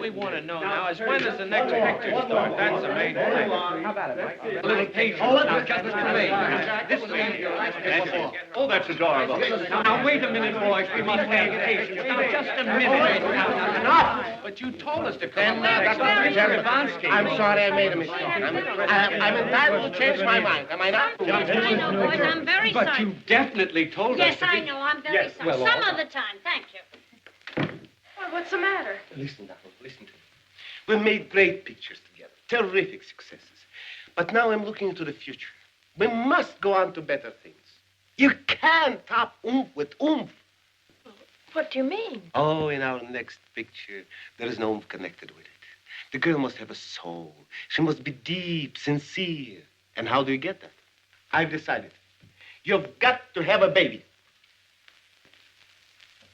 we want to know now is when does the next picture start? That's the main thing. How about it, Mike? A little patience. Now, just a minute. This is Oh, that's adorable. Now, wait a minute, boys. We must have patience. Now, just a minute. Enough. But you told us to come. That's what I'm sorry I made a mistake. I'm entitled to change my mind. Am I not? I know, boys. I'm very sorry. But you definitely told us. Yes, I know. I'm very sorry. well, Some other time. Thank you. Well, what's the matter? Listen, Donald, listen to me. We made great pictures together, terrific successes. But now I'm looking into the future. We must go on to better things. You can't top oomph with oomph. What do you mean? Oh, in our next picture, there is no oomph connected with it. The girl must have a soul. She must be deep, sincere. And how do you get that? I've decided. You've got to have a baby.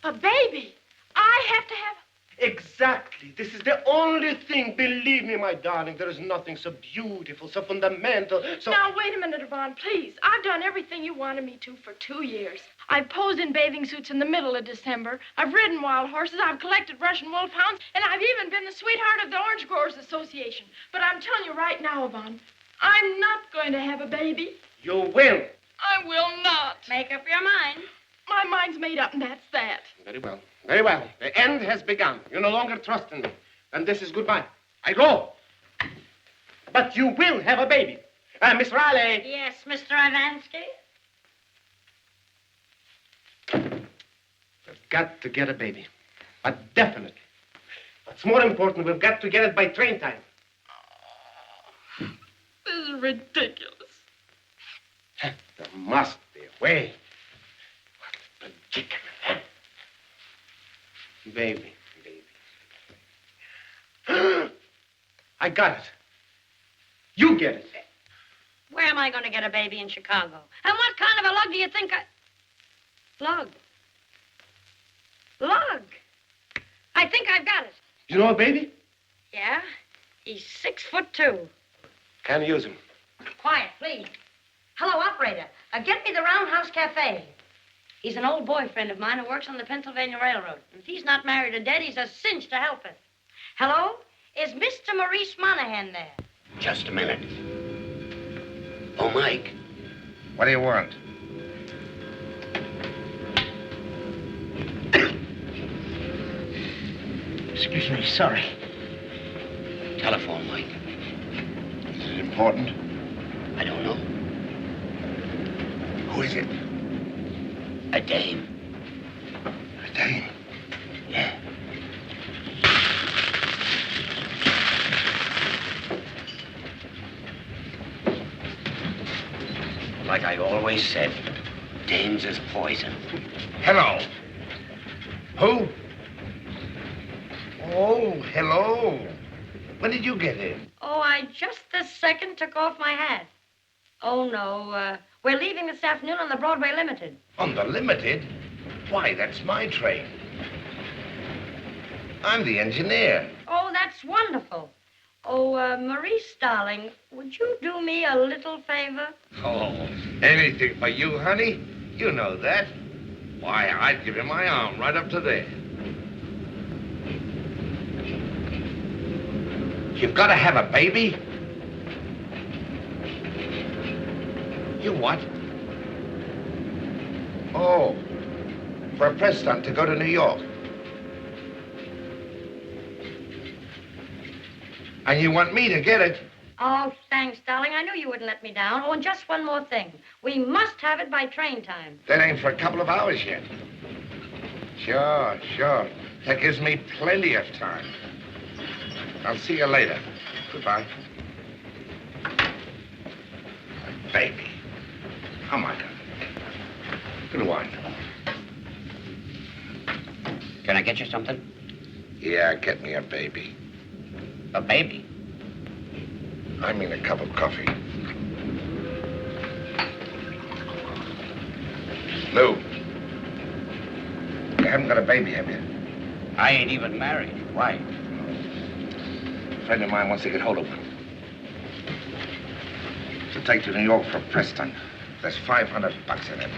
A baby? I have to have... Exactly. This is the only thing. Believe me, my darling, there is nothing so beautiful, so fundamental, so... Now, wait a minute, Yvonne, please. I've done everything you wanted me to for 2 years. I've posed in bathing suits in the middle of December. I've ridden wild horses. I've collected Russian wolfhounds. And I've even been the sweetheart of the Orange Growers Association. But I'm telling you right now, Yvonne, I'm not going to have a baby. You will. I will not. Make up your mind. My mind's made up, and that's that. Very well. Very well. The end has begun. You no longer trust in me. And this is goodbye. I go. But you will have a baby. Miss Riley. Yes, Mr. Ivansky? We've got to get a baby. But definitely. What's more important, we've got to get it by train time. This is ridiculous. There must be a way. What a predicament. Baby. I got it. You get it. Where am I going to get a baby in Chicago? And what kind of a lug do you think I... Lug? Lug? I think I've got it. You know a baby? Yeah? He's 6'2". Can't use him. Quiet, please. Hello, operator. Get me the Roundhouse Cafe. He's an old boyfriend of mine who works on the Pennsylvania Railroad. If he's not married or dead, he's a cinch to help it. Hello? Is Mr. Maurice Monahan there? Just a minute. Oh, Mike. What do you want? Excuse me, sorry. Telephone, Mike. Is it important? I don't know. Who is it? A dame. A dame? Yeah. Like I always said, dames is poison. Hello. Who? Oh, hello. When did you get in? Oh, I just this second took off my hat. Oh, no. We're leaving this afternoon on the Broadway Limited. On the Limited? Why, that's my train. I'm the engineer. Oh, that's wonderful. Oh, Maurice, darling, would you do me a little favor? Oh, anything for you, honey. You know that. Why, I'd give you my arm right up to there. You've got to have a baby? You what? Oh, for a press stunt to go to New York. And you want me to get it? Oh, thanks, darling. I knew you wouldn't let me down. Oh, and just one more thing. We must have it by train time. That ain't for a couple of hours yet. Sure. That gives me plenty of time. I'll see you later. Goodbye. Baby. Oh, my God. Good one. Can I get you something? Yeah, get me a baby. A baby? I mean a cup of coffee. Lou. You haven't got a baby, have you? I ain't even married. Why? A friend of mine wants to get hold of one. To take to New York for a press stunt. There's $500 in it.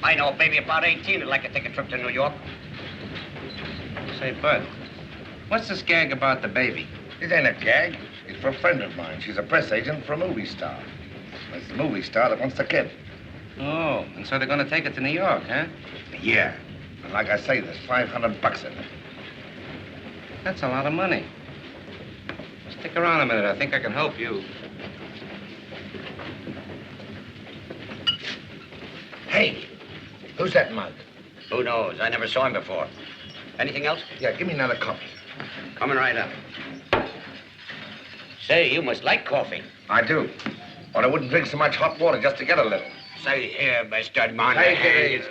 I know a baby about 18 who'd like to take a trip to New York. Say, Bud, What's this gag about the baby? It ain't a gag. It's for a friend of mine. She's a press agent for a movie star. It's the movie star that wants the kid. Oh, and so they're going to take it to New York, huh? Yeah. And like I say, there's $500 in it. That's a lot of money. Stick around a minute. I think I can help you. Hey, who's that mug? Who knows? I never saw him before. Anything else? Yeah, give me another cup. Coming right up. Say, you must like coffee. I do. Or I wouldn't drink so much hot water just to get a little. Say here, Mr. Monahan. Take it easy.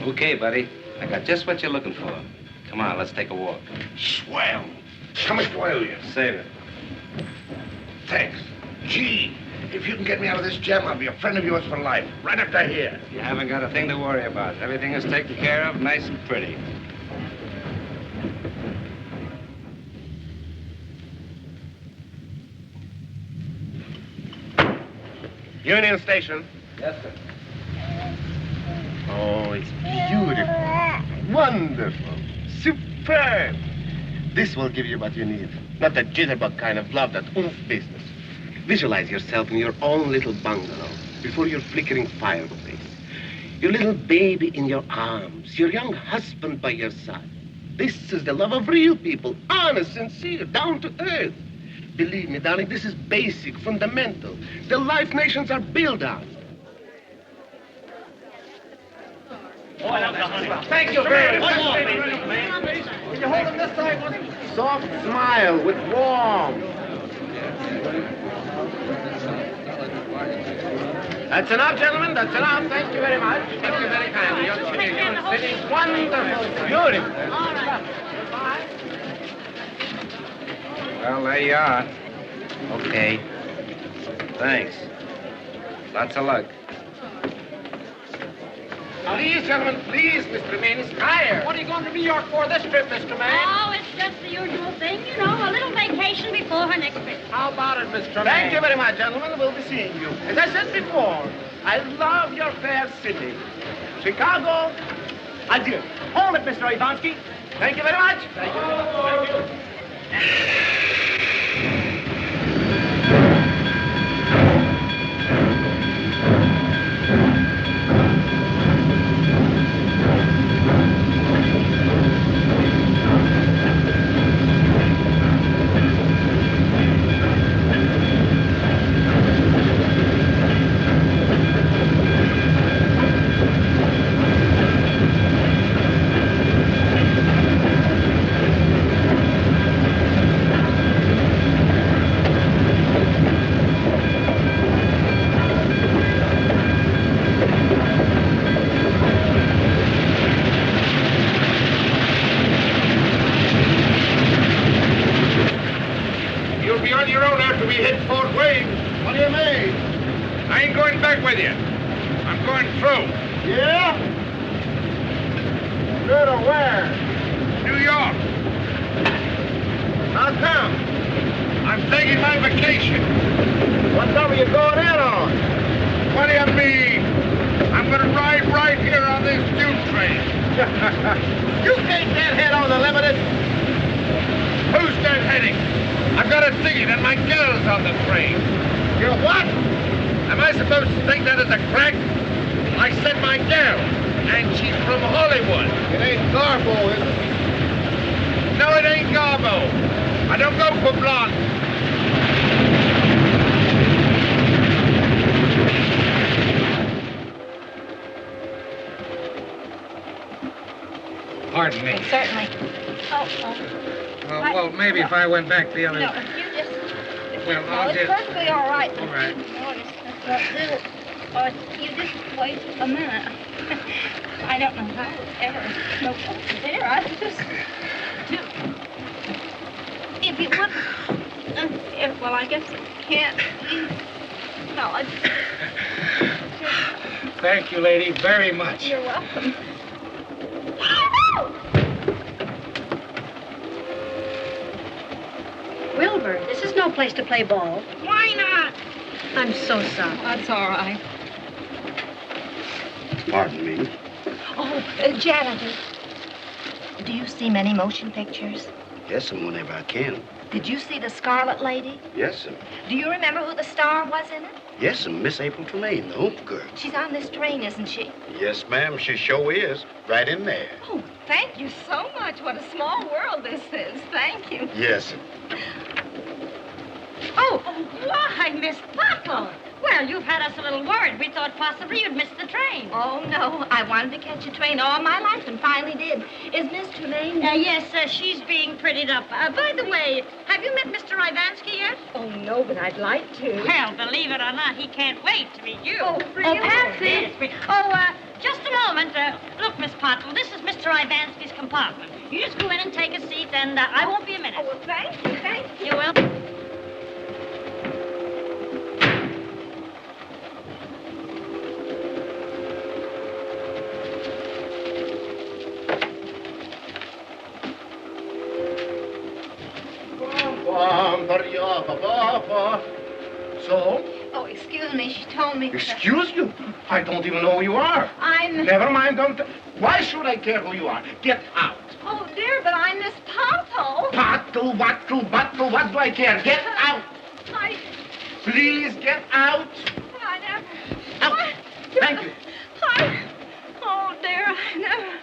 Okay, buddy. I got just what you're looking for. Come on, let's take a walk. Swell. How much do I owe you? Save it. Thanks. Gee, if you can get me out of this jam, I'll be a friend of yours for life. Right up to here. You haven't got a thing to worry about. Everything is taken care of, nice and pretty. Union Station. Yes, sir. Oh, it's beautiful. Wonderful. Superb. This will give you what you need. Not that jitterbug kind of love, that oomph business. Visualize yourself in your own little bungalow before your flickering fireplace. Your little baby in your arms. Your young husband by your side. This is the love of real people. Honest, sincere, down to earth. Believe me, darling, this is basic, fundamental. The life nations are built on. Thank you very much. Can you hold him this side? Soft smile with warmth. That's enough, gentlemen. That's enough. Thank you very much. Thank you very kindly. You're sitting wonderful. Beautiful. All right. Well, there you are. Okay. Thanks. Lots of luck. Please, gentlemen, please, Mr. Maine is tired. What are you going to New York for this trip, Mr. Maine? Oh, it's just the usual thing, you know, a little vacation before her next trip. How about it, Mr. Maine? Thank you very much, gentlemen. We'll be seeing you. As I said before, I love your fair city. Chicago, adieu. Hold it, Mr. Ivansky. Thank you very much. Thank you. Thank you. Pardon me. Certainly. Well, maybe if I went back the other... No, you just... Well, no, I'll it's just... perfectly all right. All right. You just wait a minute. I don't know how it's ever no over there. I just... If you would... well, I guess I can't. No, I... Thank you, lady, very much. You're welcome. Wilbur, this is no place to play ball. Why not? I'm so sorry. That's all right. Pardon me. Oh, janitor. Do you see many motion pictures? Yes, and whenever I can. Did you see The Scarlet Lady? Yes, sir. Do you remember who the star was in it? Yes, and Miss April Tremaine, the Hoop Girl. She's on this train, isn't she? Yes, ma'am, she sure is. Right in there. Oh, thank you so much. What a small world this is. Thank you. Yes, sir. Oh, why, Miss Pottle. Well, you've had us a little worried. We thought possibly you'd missed the train. Oh, no. I wanted to catch a train all my life and finally did. Is Miss Tremaine? Yes, she's being prettied up. By the way, have you met Mr. Ivansky yet? Oh, no, but I'd like to. Well, believe it or not, he can't wait to meet you. Oh, really? Patsy. Just a moment. Look, Miss Pottle, this is Mr. Ivansky's compartment. You just go in and take a seat, and I won't be a minute. Oh, well, thank you. Thank you. You will. So? Oh, excuse me. She told me. Excuse you? I don't even know who you are. I'm. Never mind, don't. Why should I care who you are? Get out. Oh, dear, but I'm Miss Pottle. Pottle, what do I care? Get out. Please get out. I never. Out. Thank you. Oh, dear, I never.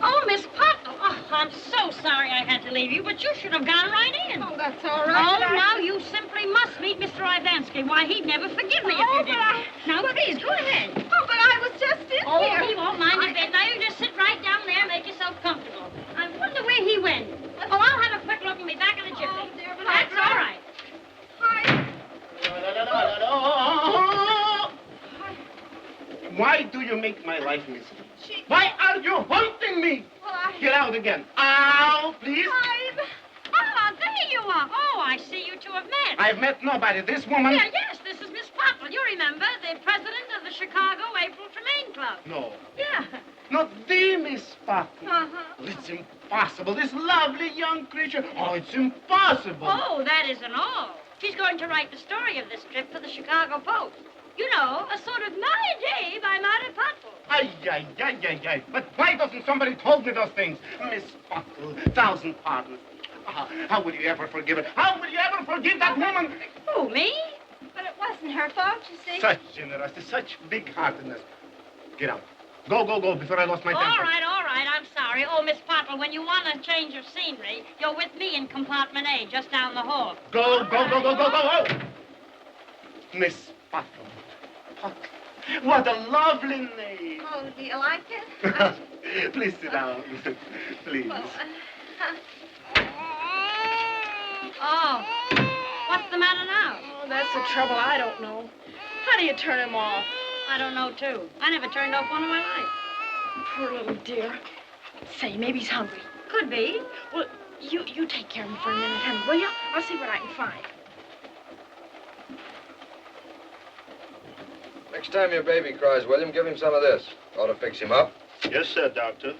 Oh, Miss Pottle. Oh, I'm so sorry I had to leave you, but you should have gone right in. Oh, that's all right. Oh, now you simply must meet Mr. Ivansky. Why, he'd never forgive me if you didn't. Now, please, go ahead. Oh, but I was just in here. Oh, he won't mind a bit. Now, you just sit right down there and make yourself comfortable. I wonder where he went. Oh, I'll have a quick look and be back in a jiffy. Oh, dear, but That's all right. Why do you make my life miserable? Why are you haunting me? Well, Get out again. Out, please. Oh, there you are. Oh, I see you two have met. I've met nobody. This woman... Yes, this is Miss Pottle. You remember, the president of the Chicago April Tremaine Club. No. Yeah. Not the Miss Pottle. Uh-huh. It's impossible. This lovely young creature. Oh, it's impossible. Oh, that isn't all. She's going to write the story of this trip for the Chicago Post. You know, a sort of my day by Marty Pottle. Ay. But why doesn't somebody told me those things? Miss Pottle, 1,000 pardons. How will you ever forgive her? How will you ever forgive that woman? Who, me? But it wasn't her fault, you see. Such generosity, such big-heartedness. Get out. Go, before I lost my temper. All right. I'm sorry. Oh, Miss Pottle, when you want to change your scenery, you're with me in compartment A, just down the hall. Go. Miss Pottle. What a lovely name. Oh, do you like it? Please sit down. Please. Well, Oh, what's the matter now? Oh, that's the trouble. I don't know. How do you turn him off? I don't know, too. I never turned off one in my life. Poor little dear. Say, maybe he's hungry. Could be. Well, you take care of him for a minute, honey, will you? I'll see what I can find. Next time your baby cries, William, give him some of this. Ought to fix him up. Yes, sir, Doctor.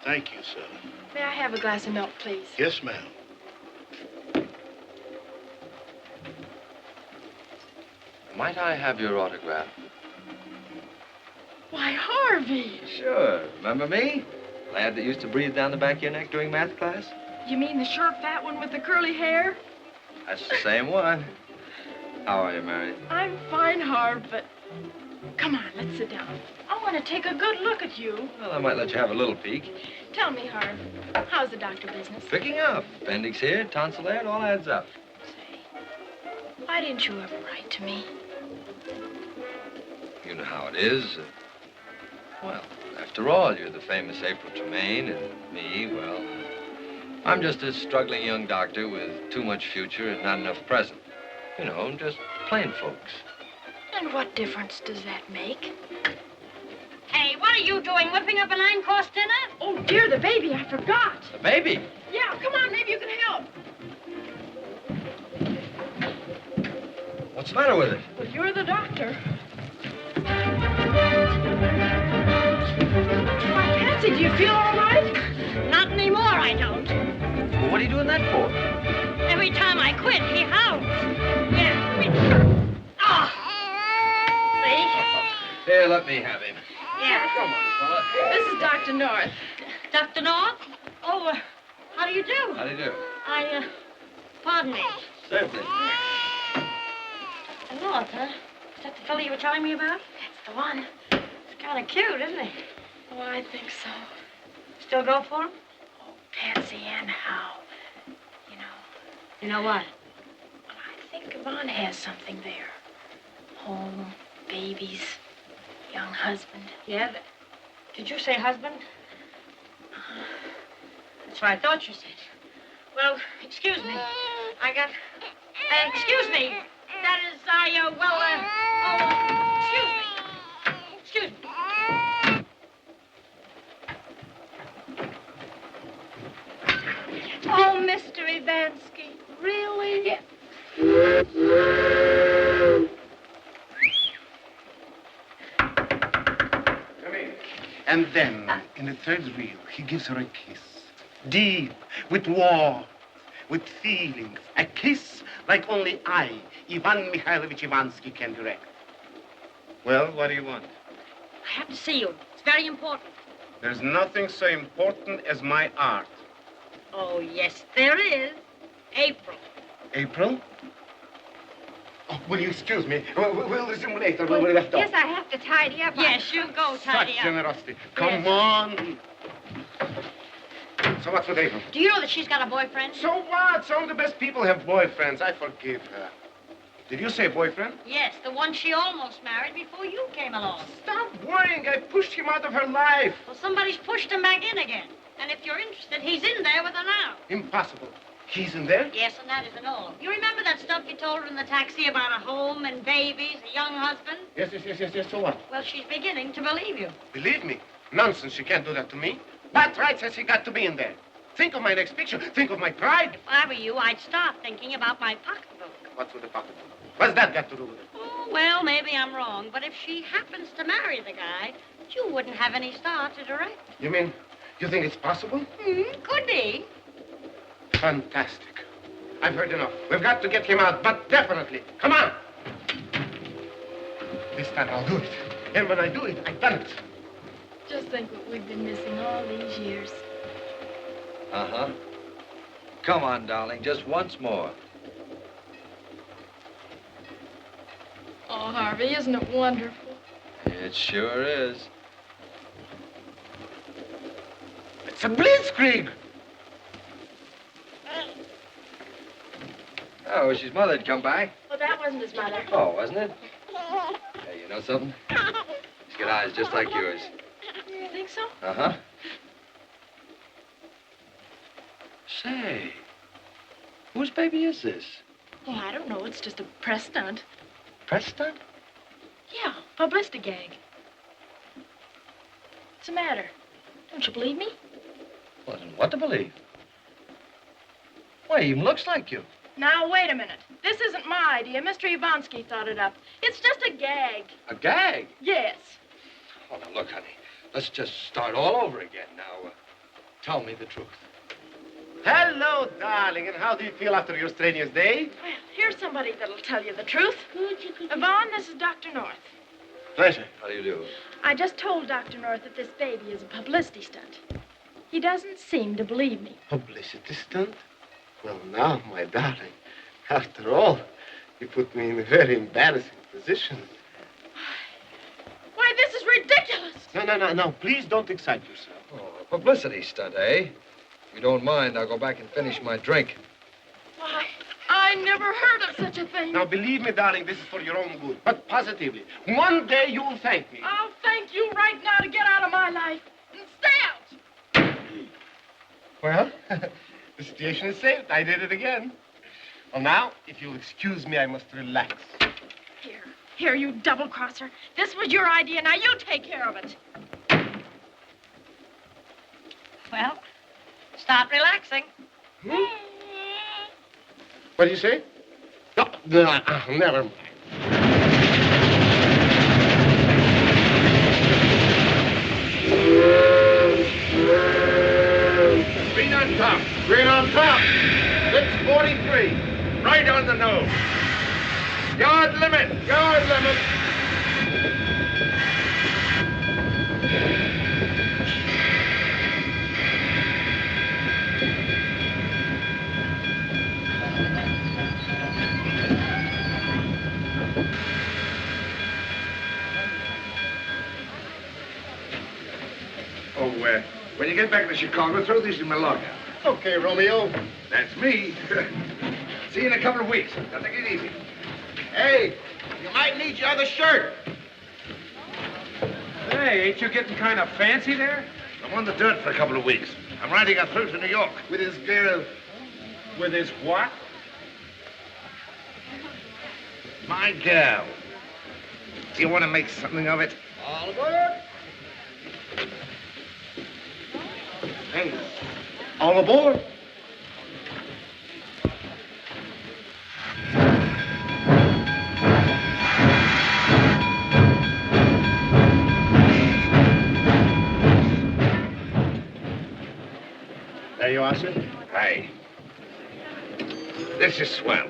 Thank you, sir. May I have a glass of milk, please? Yes, ma'am. Might I have your autograph? Why, Harvey. Sure. Remember me? Lad that used to breathe down the back of your neck during math class? You mean the short, fat one with the curly hair? That's the same one. How are you, Mary? I'm fine, Harv, but... Come on, let's sit down. I want to take a good look at you. Well, I might let you have a little peek. Tell me, Harv, how's the doctor business? Picking up. Appendix here, tonsil there, it all adds up. Say, why didn't you ever write to me? You know how it is. Well, after all, you're the famous April Tremaine, and me, well, I'm just a struggling young doctor with too much future and not enough present. You know, just plain folks. And what difference does that make? Hey, what are you doing, whipping up a 9-course dinner? Oh, dear, the baby, I forgot. The baby? Yeah, come on, maybe you can help. What's the matter with it? Well, you're the doctor. Why, Patsy, do you feel all right? Not anymore, I don't. Well, what are you doing that for? Every time I quit, he howls. Yeah. Oh. See? Here, let me have him. Yeah. Come on, fella. This is Dr. North. Dr. North? Oh, how do you do? How do you do? Pardon me. Certainly. North, huh? Is that the fellow you were telling me about? That's the one. It's kind of cute, isn't he? Oh, I think so. Still go for him? Oh, Patsy Ann Howe. You know what? Well, I think Yvonne has something there. Home, babies, young husband. Yeah? Did you say husband? That's what I thought you said. Well, excuse me. Excuse me. That is, excuse me. Excuse me. Oh, Mr. Ivansky, really? Come in. And then, in the third reel, he gives her a kiss. Deep, with warmth, with feelings. A kiss like only I, Ivan Mikhailovich Ivansky, can direct. Well, what do you want? I have to see you. It's very important. There's nothing so important as my art. Oh, yes, there is. April. April? Oh, will you excuse me? We'll resume later where we left off. Yes, I have to tidy up. Yes, you go tidy Such up. generosity. Come on. So what's with April? Do you know that she's got a boyfriend? So what? Some of the best people have boyfriends. I forgive her. Did you say boyfriend? Yes, the one she almost married before you came along. Stop worrying. I pushed him out of her life. Well, somebody's pushed him back in again. And if you're interested, he's in there with her now. Impossible. He's in there? Yes, and that isn't all. You remember that stuff you told her in the taxi about a home and babies, a young husband? Yes. So what? Well, she's beginning to believe you. Believe me. Nonsense. She can't do that to me. What right has he got to be in there? Think of my next picture. Think of my pride. If I were you, I'd start thinking about my pocketbook. What's with the pocketbook? What's that got to do with it? Oh, well, maybe I'm wrong, but if she happens to marry the guy, you wouldn't have any star to direct. You mean, you think it's possible? Could be. Fantastic. I've heard enough. We've got to get him out, but definitely. Come on. This time I'll do it. And when I do it, I've done it. Just think what we've been missing all these years. Uh-huh. Come on, darling, just once more. Oh, Harvey, isn't it wonderful? It sure is. It's a blitzkrieg. Oh, his mother had come by. Well, that wasn't his mother. Oh, wasn't it? Hey, you know something? He's got eyes just like yours. You think so? Uh-huh. Say, whose baby is this? Oh, I don't know. It's just a press stunt. Press stunt? Yeah, publicity gag. What's the matter? Don't you believe me? Well, then what to believe? Why, he even looks like you. Now, wait a minute. This isn't my idea. Mr. Ivansky thought it up. It's just a gag. A gag? Yes. Oh, now, look, honey. Let's just start all over again. Now, tell me the truth. Hello, darling. And how do you feel after your strenuous day? Well, here's somebody that'll tell you the truth. Yvonne, this is Dr. North. Pleasure. How do you do? I just told Dr. North that this baby is a publicity stunt. He doesn't seem to believe me. Publicity stunt? Well, now, my darling, after all, you put me in a very embarrassing position. Why, this is ridiculous. No. Please don't excite yourself. Oh, a publicity stunt, eh? If you don't mind, I'll go back and finish my drink. Why, I never heard of such a thing. Now, believe me, darling, this is for your own good. But positively, one day you'll thank me. I'll thank you right now to get out of my life and stay out. Well, the situation is saved. I did it again. Well, now, if you'll excuse me, I must relax. Here, you double-crosser. This was your idea. Now you take care of it. Well, start relaxing. What do you say? No, never mind. Green on top. Green on top. 643. Right on the nose. Yard limit. Yard limit. When you get back to Chicago, throw these in my locker. Okay, Romeo. That's me. See you in a couple of weeks. Now, take it easy. Hey, you might need your other shirt. Hey, ain't you getting kind of fancy there? I'm on the dirt for a couple of weeks. I'm riding up through to New York. With his girl. With his what? My girl. Do you want to make something of it? All aboard. Hey, all aboard. There you are, sir. Hi. This is swell.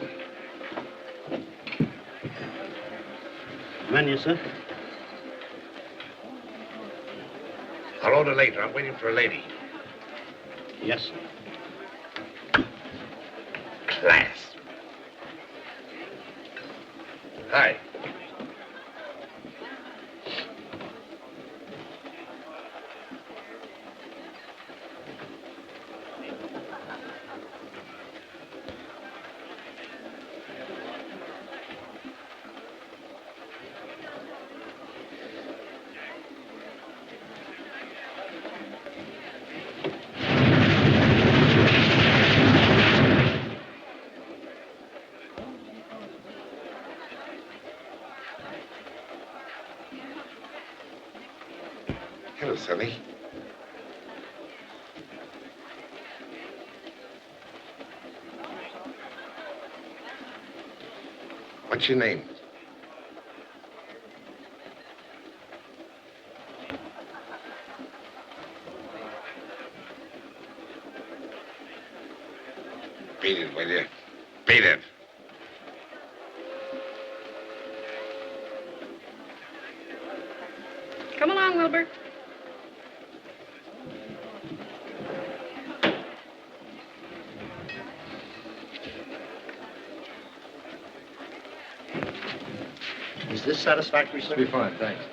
Menu, sir. I'll order later. I'm waiting for a lady. Yes, sir. Class. Hi. Hello, Sonny. What's your name? Beat it, will you? Beat it. Come along, Wilbur. Is this satisfactory, sir? Be fine, thanks.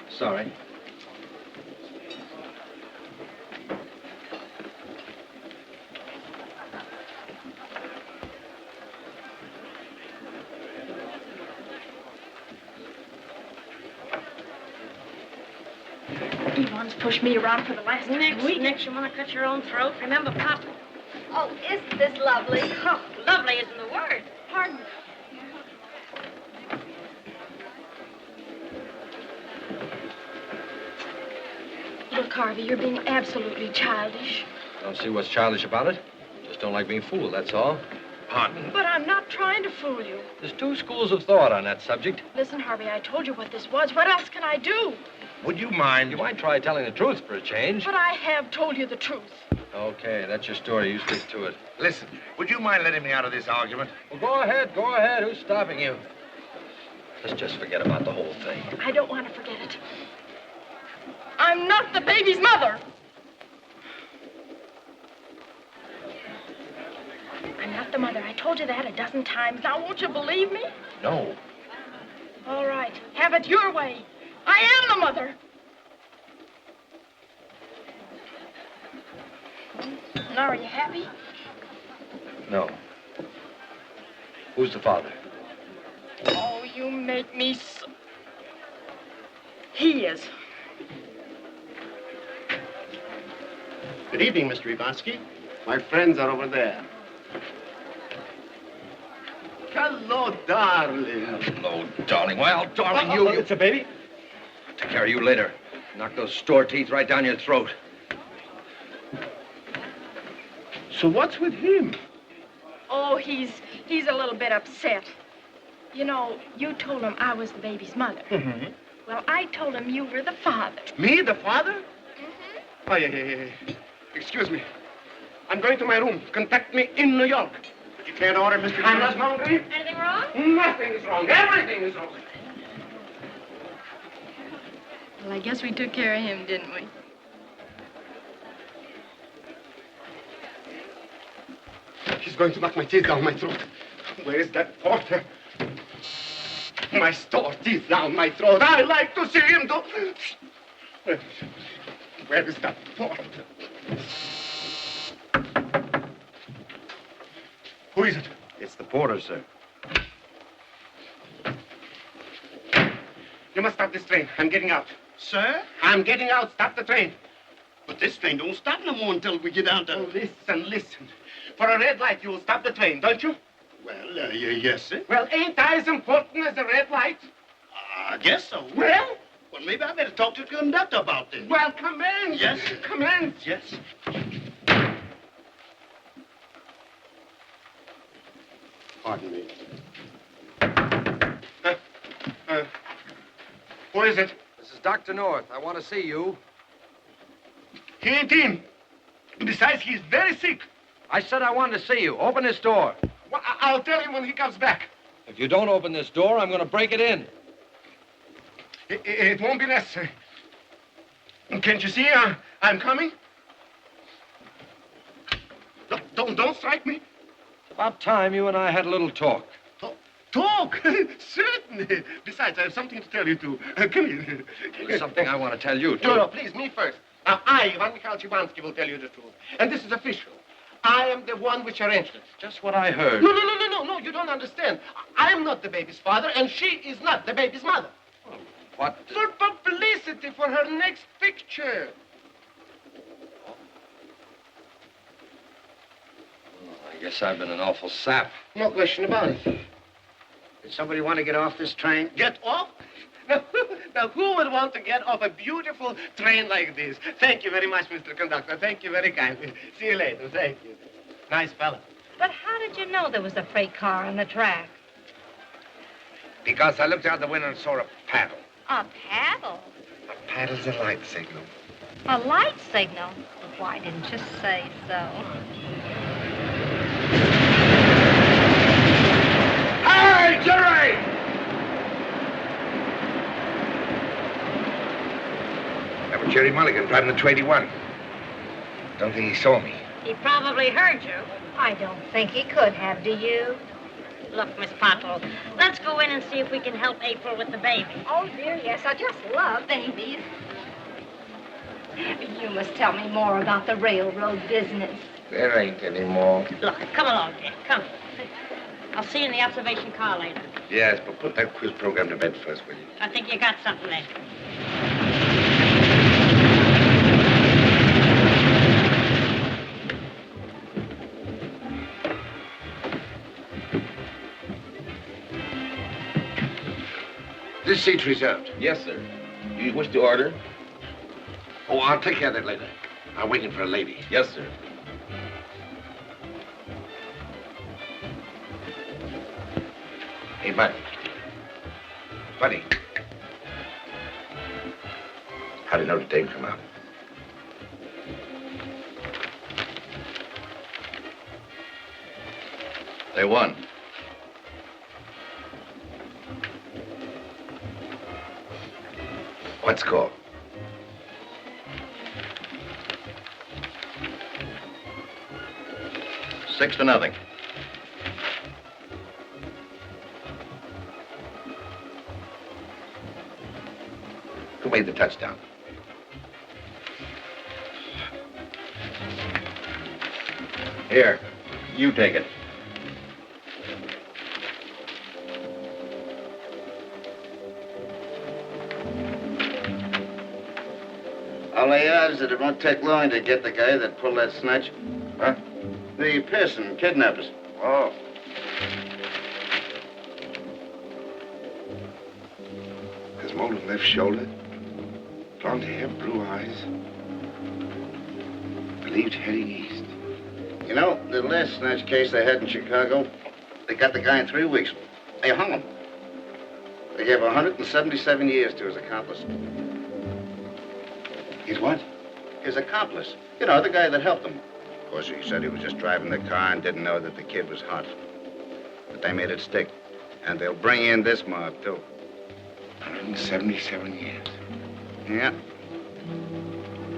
Sorry. Yvonne's pushed me around for the last week. Next, you want to cut your own throat? Remember, Pop? Oh, isn't this lovely? Oh, lovely isn't the word. Pardon. Look, Harvey, you're being absolutely childish. Don't see what's childish about it. Just don't like being fooled, that's all. Pardon? But I'm not trying to fool you. There's two schools of thought on that subject. Listen, Harvey, I told you what this was. What else can I do? Would you mind? You might try telling the truth for a change. But I have told you the truth. Okay, that's your story. You stick to it. Listen, would you mind letting me out of this argument? Well, go ahead, go ahead. Who's stopping you? Let's just forget about the whole thing. I don't want to forget it. I'm not the baby's mother. I'm not the mother. I told you that a dozen times. Now, won't you believe me? No. All right. Have it your way. I am the mother. Now, are you happy? No. Who's the father? Oh, you make me so... He is. Good evening, Mr. Ivansky. My friends are over there. Hello, darling. Hello, darling. Well, darling, you... It's a baby? Take care of you later. Knock those store teeth right down your throat. So what's with him? Oh, he's a little bit upset. You know, you told him I was the baby's mother. Mm-hmm. Well, I told him you were the father. Me, the father? Mm-hmm. Oh, yeah. Excuse me. I'm going to my room. Contact me in New York. You can't order, Mr. I'm not hungry. Anything wrong? Nothing is wrong. Everything is wrong. Well, I guess we took care of him, didn't we? He's going to knock my teeth down my throat. Where is that porter? My store teeth down my throat. I like to see him do... Where is that porter? Who is it? It's the porter, sir. You must stop this train. I'm getting out. Sir? I'm getting out. Stop the train. But this train don't stop no more until we get down to... Oh, listen. For a red light, you will stop the train, don't you? Well, yes, sir. Well, ain't I as important as a red light? I guess so. Well, maybe I better talk to the conductor about this. Well, come in. Yes. Come in. Yes. Pardon me. Who is it? This is Dr. North. I want to see you. He ain't in. Besides, he's very sick. I said I wanted to see you. Open this door. Well, I'll tell him when he comes back. If you don't open this door, I'm going to break it in. It won't be necessary. Can't you see I'm coming? Look, don't strike me. It's about time you and I had a little talk. Talk? Certainly. Besides, I have something to tell you, too. Come here. There's something I want to tell you, too. No, please, me first. Now, I, Ivan Mikhailович, will tell you the truth. And this is official. I am the one which arranged it. Just what I heard. No, you don't understand. I am not the baby's father, and she is not the baby's mother. What? For publicity for her next picture. I guess I've been an awful sap. No question about it. Did somebody want to get off this train? Get off? Now, who would want to get off a beautiful train like this? Thank you very much, Mr. Conductor. Thank you very kindly. See you later. Thank you. Nice fella. But how did you know there was a freight car on the track? Because I looked out the window and saw a paddle. A paddle? A paddle's a light signal. A light signal? Why didn't you say so? Hey, Jerry! That was Jerry Mulligan driving the 281. Don't think he saw me. He probably heard you. I don't think he could have, do you? Look, Miss Pottle, let's go in and see if we can help April with the baby. Oh, dear, yes. I just love babies. You must tell me more about the railroad business. There ain't any more. Look, come along, dear. Come. I'll see you in the observation car later. Yes, but put that quiz program to bed first, will you? I think you got something there. This seat's reserved. Yes, sir. Do you wish to order? Oh, I'll take care of that later. I'm waiting for a lady. Yes, sir. Hey, Bud. Buddy. How did Notre Dame come out? They won. What score? Six to nothing. Who made the touchdown? Here, you take it. All the odds that it won't take long to get the guy that pulled that snatch. Huh? The Pearson kidnappers. Oh. His molded left shoulder, blonde hair, blue eyes. Believed heading east. You know, the last snatch case they had in Chicago, they got the guy in 3 weeks. They hung him. They gave 177 years to his accomplice. His what? His accomplice. You know, the guy that helped him. Of course, he said he was just driving the car and didn't know that the kid was hot. But they made it stick. And they'll bring in this mob, too. 177 years. Yeah.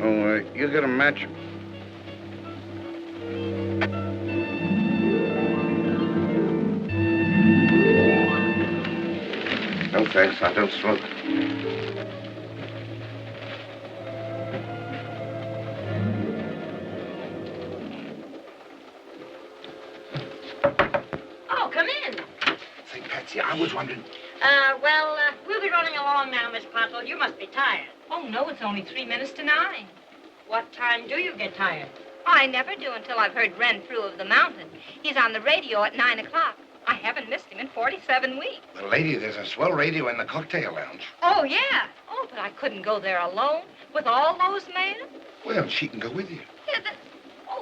Oh, you get a match. No, thanks. I don't smoke. Patsy, I was wondering. We'll be running along now, Miss Pottle. You must be tired. Oh, no, it's only 3 minutes to 9. What time do you get tired? I never do until I've heard Renfrew of the Mountain. He's on the radio at 9 o'clock. I haven't missed him in 47 weeks. Well, lady, there's a swell radio in the cocktail lounge. Oh, yeah. Oh, but I couldn't go there alone with all those men. Well, she can go with you. Yeah,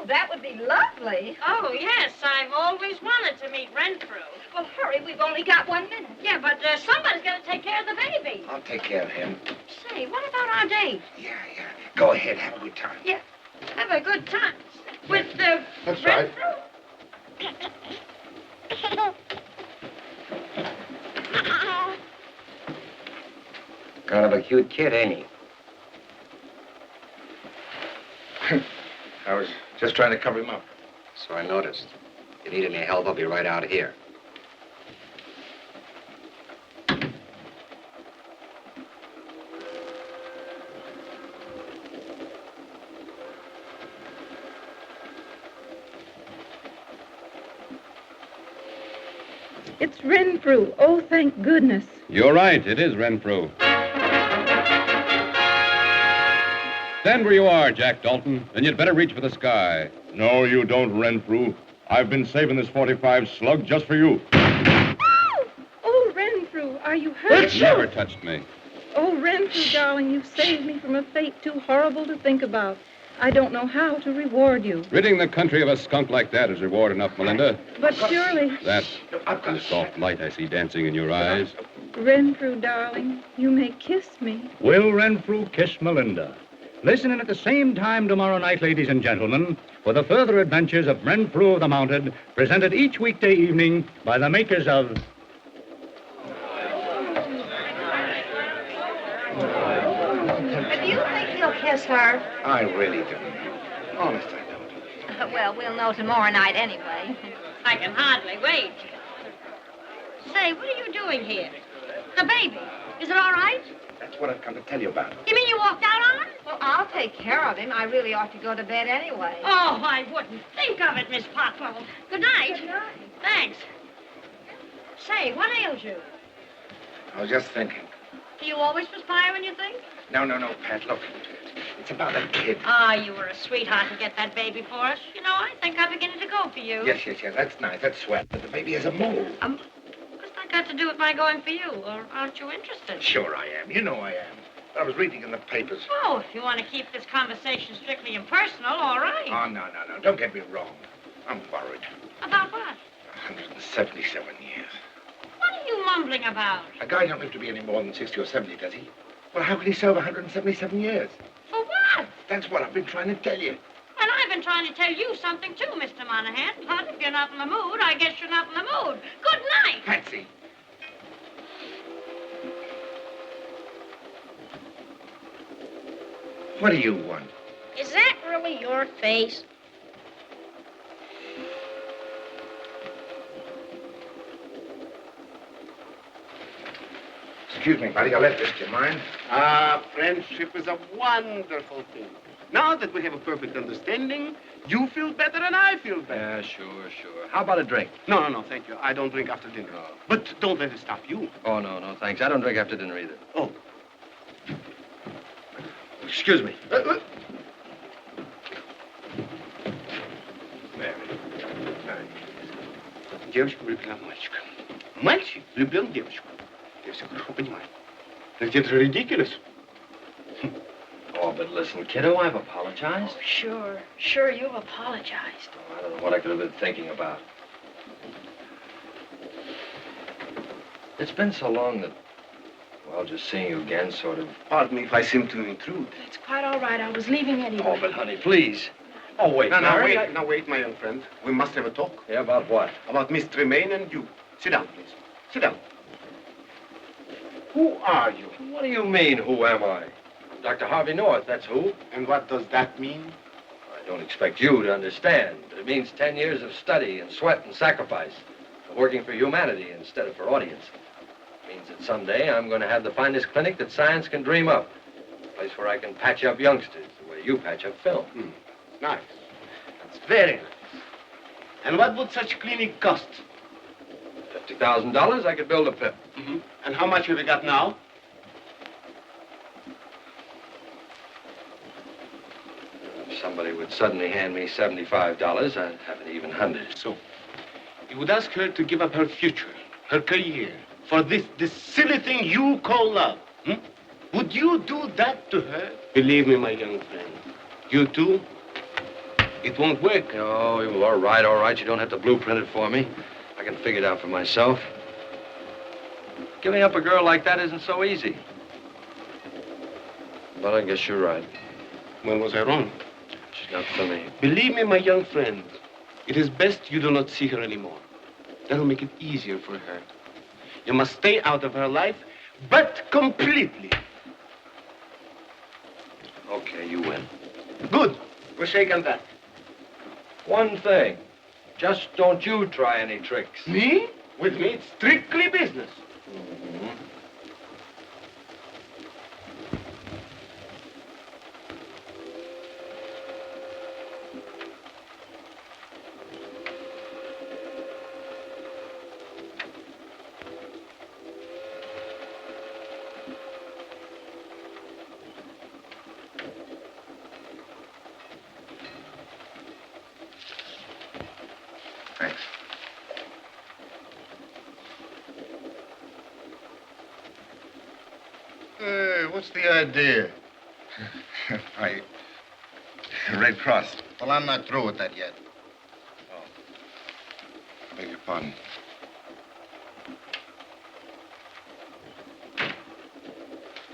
that would be lovely. Oh, yes. I've always wanted to meet Renfrew. Well, hurry. We've only got 1 minute. Yeah, but somebody's got to take care of the baby. I'll take care of him. Say, what about our date? Yeah. Go ahead, have a good time. Yeah, have a good time. With That's Renfrew? Kind of a cute kid, ain't he? I was just trying to cover him up. So I noticed. If you need any help, I'll be right out here. It's Renfrew. Oh, thank goodness. You're right. It is Renfrew. Stand where you are, Jack Dalton, and you'd better reach for the sky. No, you don't, Renfrew. I've been saving this 45 slug just for you. Oh, Renfrew, are you hurt? It never touched me. Oh, Renfrew, darling, you've saved me from a fate too horrible to think about. I don't know how to reward you. Ridding the country of a skunk like that is reward enough, Melinda. But surely... That and the soft light I see dancing in your eyes. Renfrew, darling, you may kiss me. Will Renfrew kiss Melinda? Listen in at the same time tomorrow night, ladies and gentlemen, for the further adventures of Renfrew of the Mounted, presented each weekday evening by the makers of... Do you think he'll kiss her? I really don't. Honest, I don't. Well, we'll know tomorrow night anyway. I can hardly wait. Say, what are you doing here? The baby. Is it all right? That's what I've come to tell you about. You mean you walked out on it? Well, I'll take care of him. I really ought to go to bed anyway. Oh, I wouldn't think of it, Miss Potwell. Good night. Good night. Thanks. Say, what ails you? I was just thinking. Do you always perspire when you think? No, Pat, look. It's about a kid. Ah, you were a sweetheart to get that baby for us. You know, I think I'm beginning to go for you. Yes. That's nice. That's swell. But the baby has a mole. What's that got to do with my going for you? Or aren't you interested? Sure I am. You know I am. I was reading in the papers. Oh, if you want to keep this conversation strictly impersonal, all right. Oh, no. Don't get me wrong. I'm worried. About what? 177 years. What are you mumbling about? A guy don't live to be any more than 60 or 70, does he? Well, how can he serve 177 years? For what? That's what I've been trying to tell you. And I've been trying to tell you something, too, Mr. Monahan. But if you're not in the mood, I guess you're not in the mood. Good night. Patsy. What do you want? Is that really your face? Excuse me, buddy. I left this. Do you mind? Friendship is a wonderful thing. Now that we have a perfect understanding, you feel better and I feel better. Yeah, sure. How about a drink? No, thank you. I don't drink after dinner. Oh. But don't let it stop you. Oh, no, thanks. I don't drink after dinner either. Oh. Excuse me. Девочка влюблена в мальчика. Мальчик влюблен в девочку. Я все хорошо понимаю. But it's ridiculous. Oh, but listen, kiddo, I've apologized. Oh, sure, you've apologized. Oh, I don't know what I could have been thinking about. It's been so long that, well, just seeing you again sort of... Pardon me if I seem to intrude. It's quite all right. I was leaving anyway. Oh, but honey, please. Oh, wait. Now, Now, wait, my young friend. We must have a talk. Yeah, about what? About Miss Tremaine and you. Sit down, please. Sit down. Who are you? What do you mean, who am I? Dr. Harvey North, that's who. And what does that mean? I don't expect you to understand. It means 10 years of study and sweat and sacrifice, working for humanity instead of for audience. It means that someday I'm going to have the finest clinic that science can dream up. A place where I can patch up youngsters the way you patch up film. Nice. That's very nice. And what would such clinic cost? $50,000, I could build a pit. Mm-hmm. And how much have you got now? If somebody would suddenly hand me $75, I'd have an even 100. So, you would ask her to give up her future, her career, for this silly thing you call love. Hmm? Would you do that to her? Believe me, my young friend. You too? It won't work. Oh, well, all right. You don't have to blueprint it for me. I can figure it out for myself. Giving up a girl like that isn't so easy. But I guess you're right. When was I wrong? She's not for me. Believe me, my young friend, it is best you do not see her anymore. That'll make it easier for her. You must stay out of her life, but completely. Okay, you win. Good. We'll shake on that. One thing. Just don't you try any tricks. Me? With me, it's strictly business. Mm-hmm. Thanks. What's the idea? Red Cross. Well, I'm not through with that yet. Oh. Beg your pardon.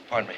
Pardon me.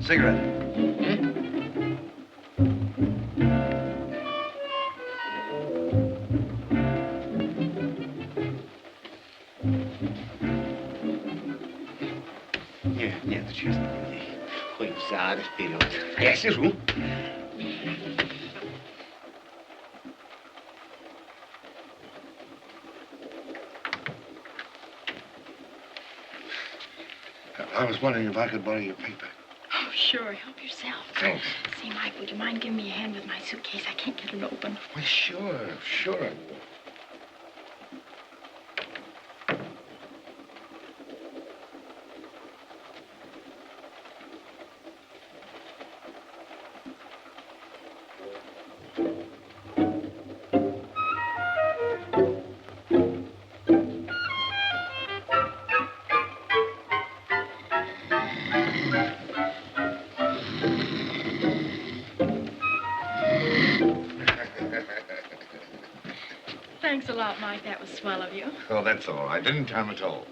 Cigarette. Нет, честно. Ой, взад, вперед. А я сижу. I was wondering if I could borrow your paper. Oh, sure. Help yourself. Thanks. Say, Mike, would you mind giving me a hand with my suitcase? I can't get it open. Well, sure. Thanks a lot, Mike. That was swell of you. Oh, that's all right. Didn't time at all.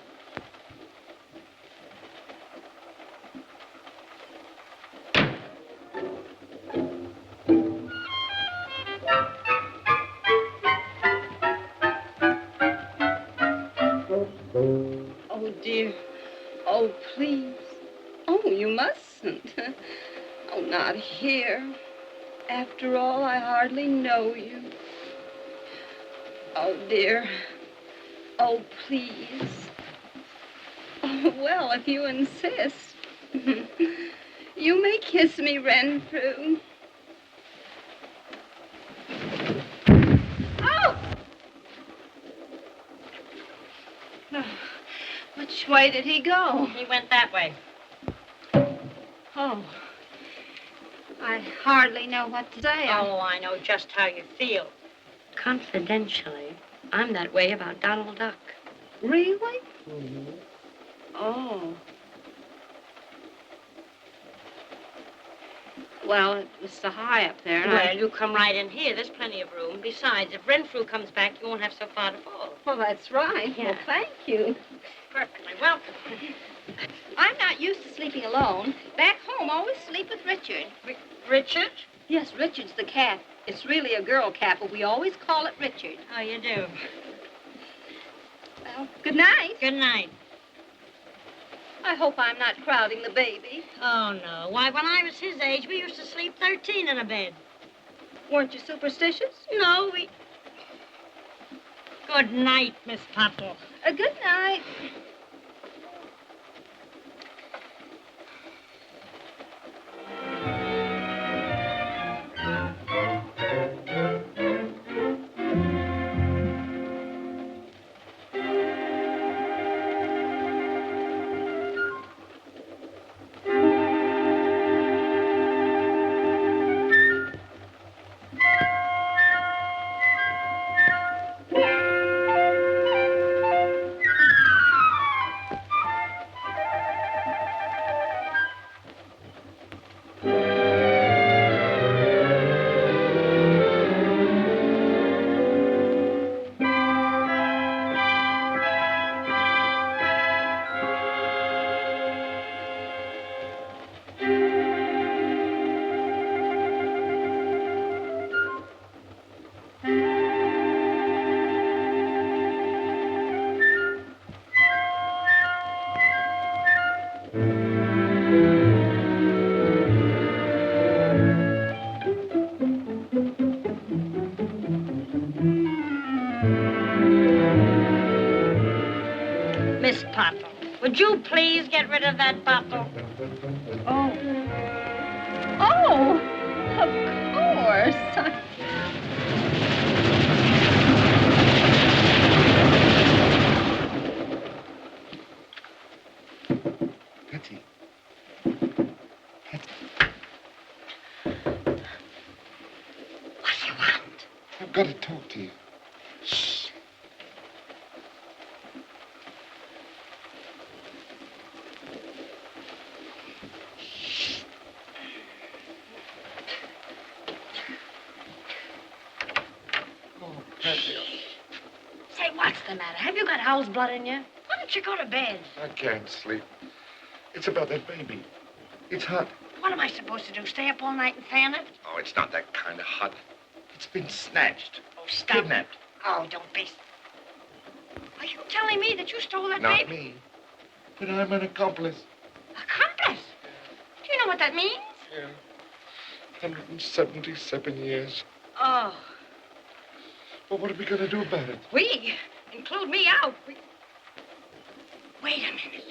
Oh, dear. Oh, please. Oh, you mustn't. Oh, not here. After all, I hardly know you. Oh, dear. Oh, please. Oh, well, if you insist. You may kiss me, Renfrew. Oh! Which way did he go? He went that way. Oh. I hardly know what to say. Oh, I know just how you feel. Confidentially, I'm that way about Donald Duck. Really? Oh. Well, it was so high up there. And Well, you come right in here. There's plenty of room. Besides, if Renfrew comes back, you won't have so far to fall. Well, that's right. Yeah. Well, thank you. Perfectly welcome. I'm not used to sleeping alone. Back home, I always sleep with Richard. Richard? Yes, Richard's the cat. It's really a girl cat, but we always call it Richard. How you do? Well, good night. Good night. I hope I'm not crowding the baby. Oh, no. Why, when I was his age, we used to sleep 13 in a bed. Weren't you superstitious? No, we... Good night, Miss Pottle. Good night. Miss Pottle, would you please get rid of that bottle? Oh. Oh, of course. Betty. What do you want? I've got to talk to you. Shh. Oh, Betty. Say, what's the matter? Have you got owl's blood in you? Why don't you go to bed? I can't sleep. It's about that baby. It's hot. What am I supposed to do? Stay up all night and fan it? Oh, it's not that kind of hot. It's been snatched. Oh, stop. Kidnapped. Oh, don't be. Are you telling me that you stole that Not baby? me. But I'm an accomplice. Accomplice? Do you know what that means? Yeah. 177 years. Oh, Well, what are we going to do about it? we include me out. Wait a minute.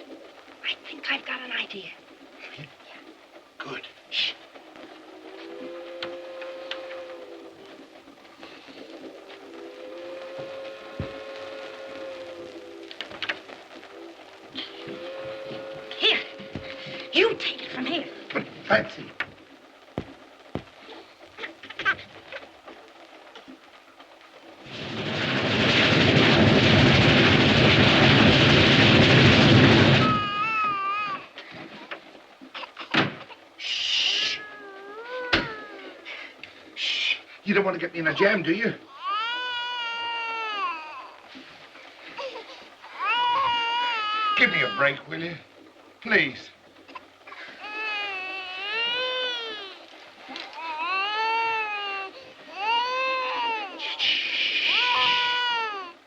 I think I've got an idea. Good. Shh. Here. You take it from here. But, Patsy. You don't want to get me in a jam, do you? Give me a break, will you? Please.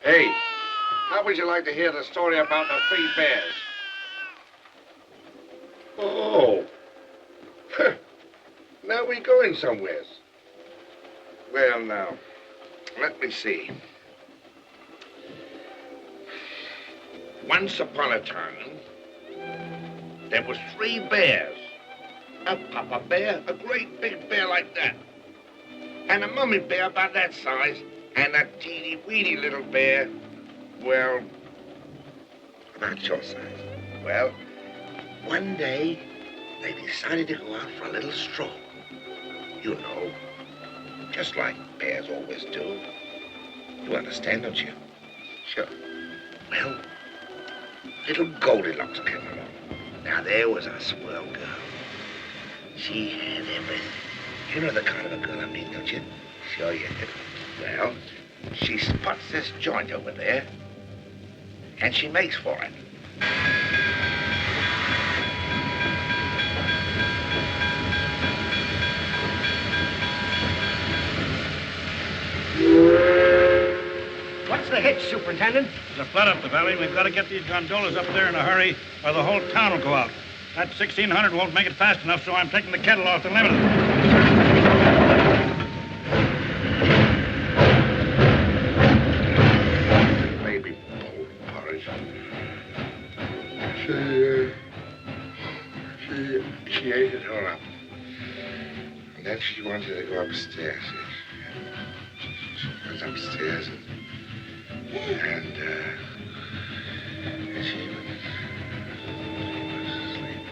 Hey, how would you like to hear the story about the 3 bears? Oh. Now we're going somewhere. Well, now, let me see. Once upon a time, there was 3 bears. A papa bear, a great big bear like that. And a mummy bear about that size. And a teeny-weeny little bear, well, about your size. Well, one day, they decided to go out for a little stroll. You know, just like bears always do. You understand, don't you? Sure. Well, little Goldilocks came along. Now, there was a swell girl. She had everything. You know the kind of a girl I mean, don't you? Sure you do. Well, she spots this joint over there, and she makes for it. What's the hitch, Superintendent? There's a flood up the valley. We've got to get these gondolas up there in a hurry, or the whole town will go out. That 1600 won't make it fast enough, so I'm taking the kettle off the limit. Maybe bowl porridge. She ate it all up. And then she wanted to go upstairs. She was upstairs and she was asleep.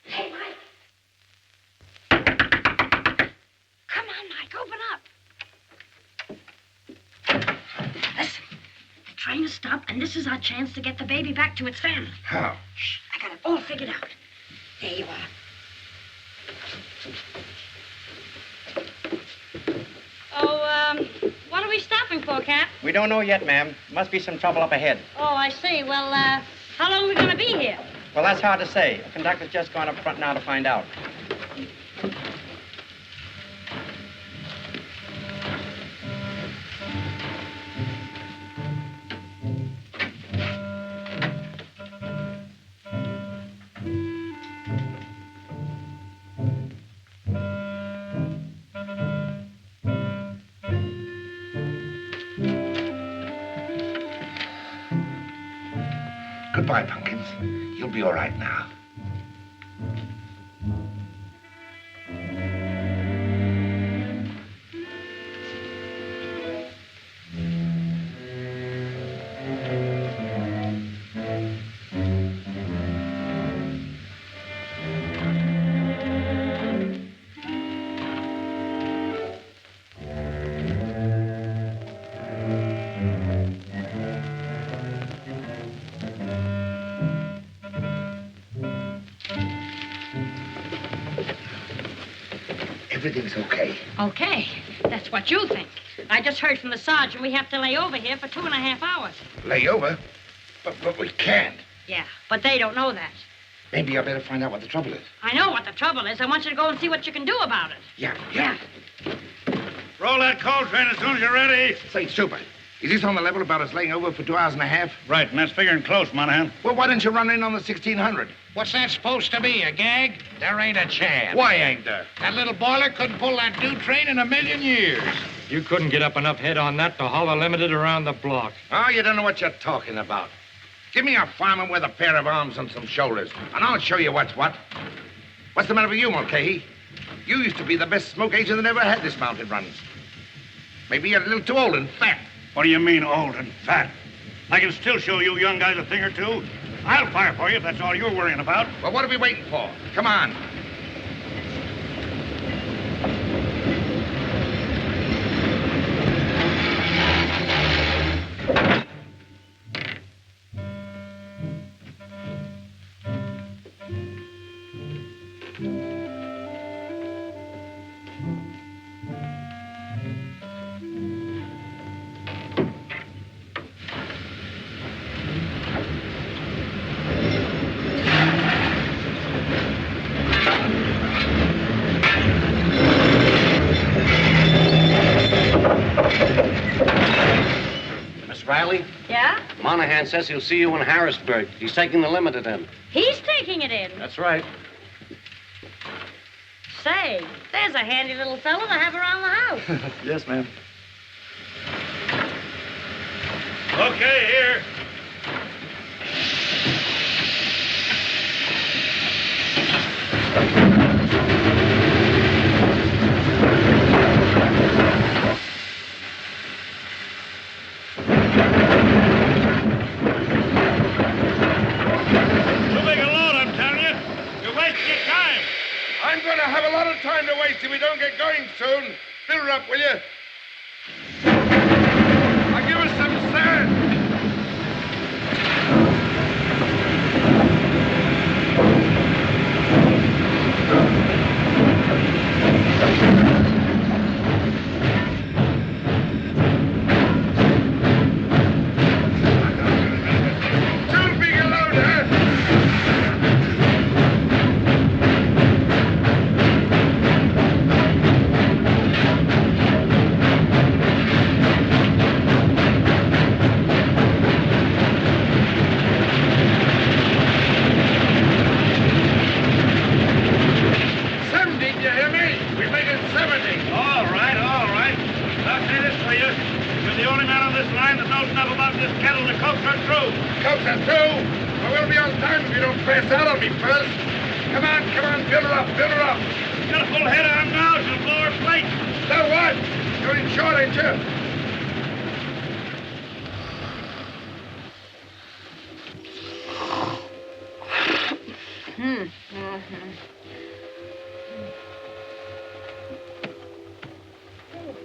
Hey, Mike. Come on, Mike, open up. Listen, the train has stopped, and this is our chance to get the baby back to its family. How? Shh, I got it all figured out. There you are. What are we stopping for, Cap? We don't know yet, ma'am. Must be some trouble up ahead. Oh, I see. Well, how long are we going to be here? Well, that's hard to say. The conductor's just gone up front now to find out. Goodbye, Pumpkins. You'll be all right now. Everything's okay. Okay, that's what you think. I just heard from the sergeant we have to lay over here for 2.5 hours. Lay over? But we can't. Yeah, but they don't know that. Maybe I better find out what the trouble is. I know what the trouble is. I want you to go and see what you can do about it. Yeah. Roll that coal train as soon as you're ready. Say, Super, is this on the level about us laying over for 2.5 hours? Right, and that's figuring close, Monahan. Well, why didn't you run in on the 1600? What's that supposed to be, a gag? There ain't a chance. Why ain't there? That little boiler couldn't pull that dude train in 1,000,000 years. You couldn't get up enough head on that to haul a limited around the block. Oh, you don't know what you're talking about. Give me a fireman with a pair of arms and some shoulders, and I'll show you what's what. What's the matter with you, Mulcahy? You used to be the best smoke agent that ever had this mounted run. Maybe you're a little too old and fat. What do you mean, old and fat? I can still show you young guys a thing or two. I'll fire for you if that's all you're worrying about. Well, what are we waiting for? Come on. Riley? Yeah? Monahan says he'll see you in Harrisburg. He's taking the limited in. He's taking it in. That's right. Say, there's a handy little fellow to have around the house. Yes, ma'am. Okay, here. I'm going to have a lot of time to waste if we don't get going soon. Fill her up, will you? Now give us some sand. Too big a load, huh?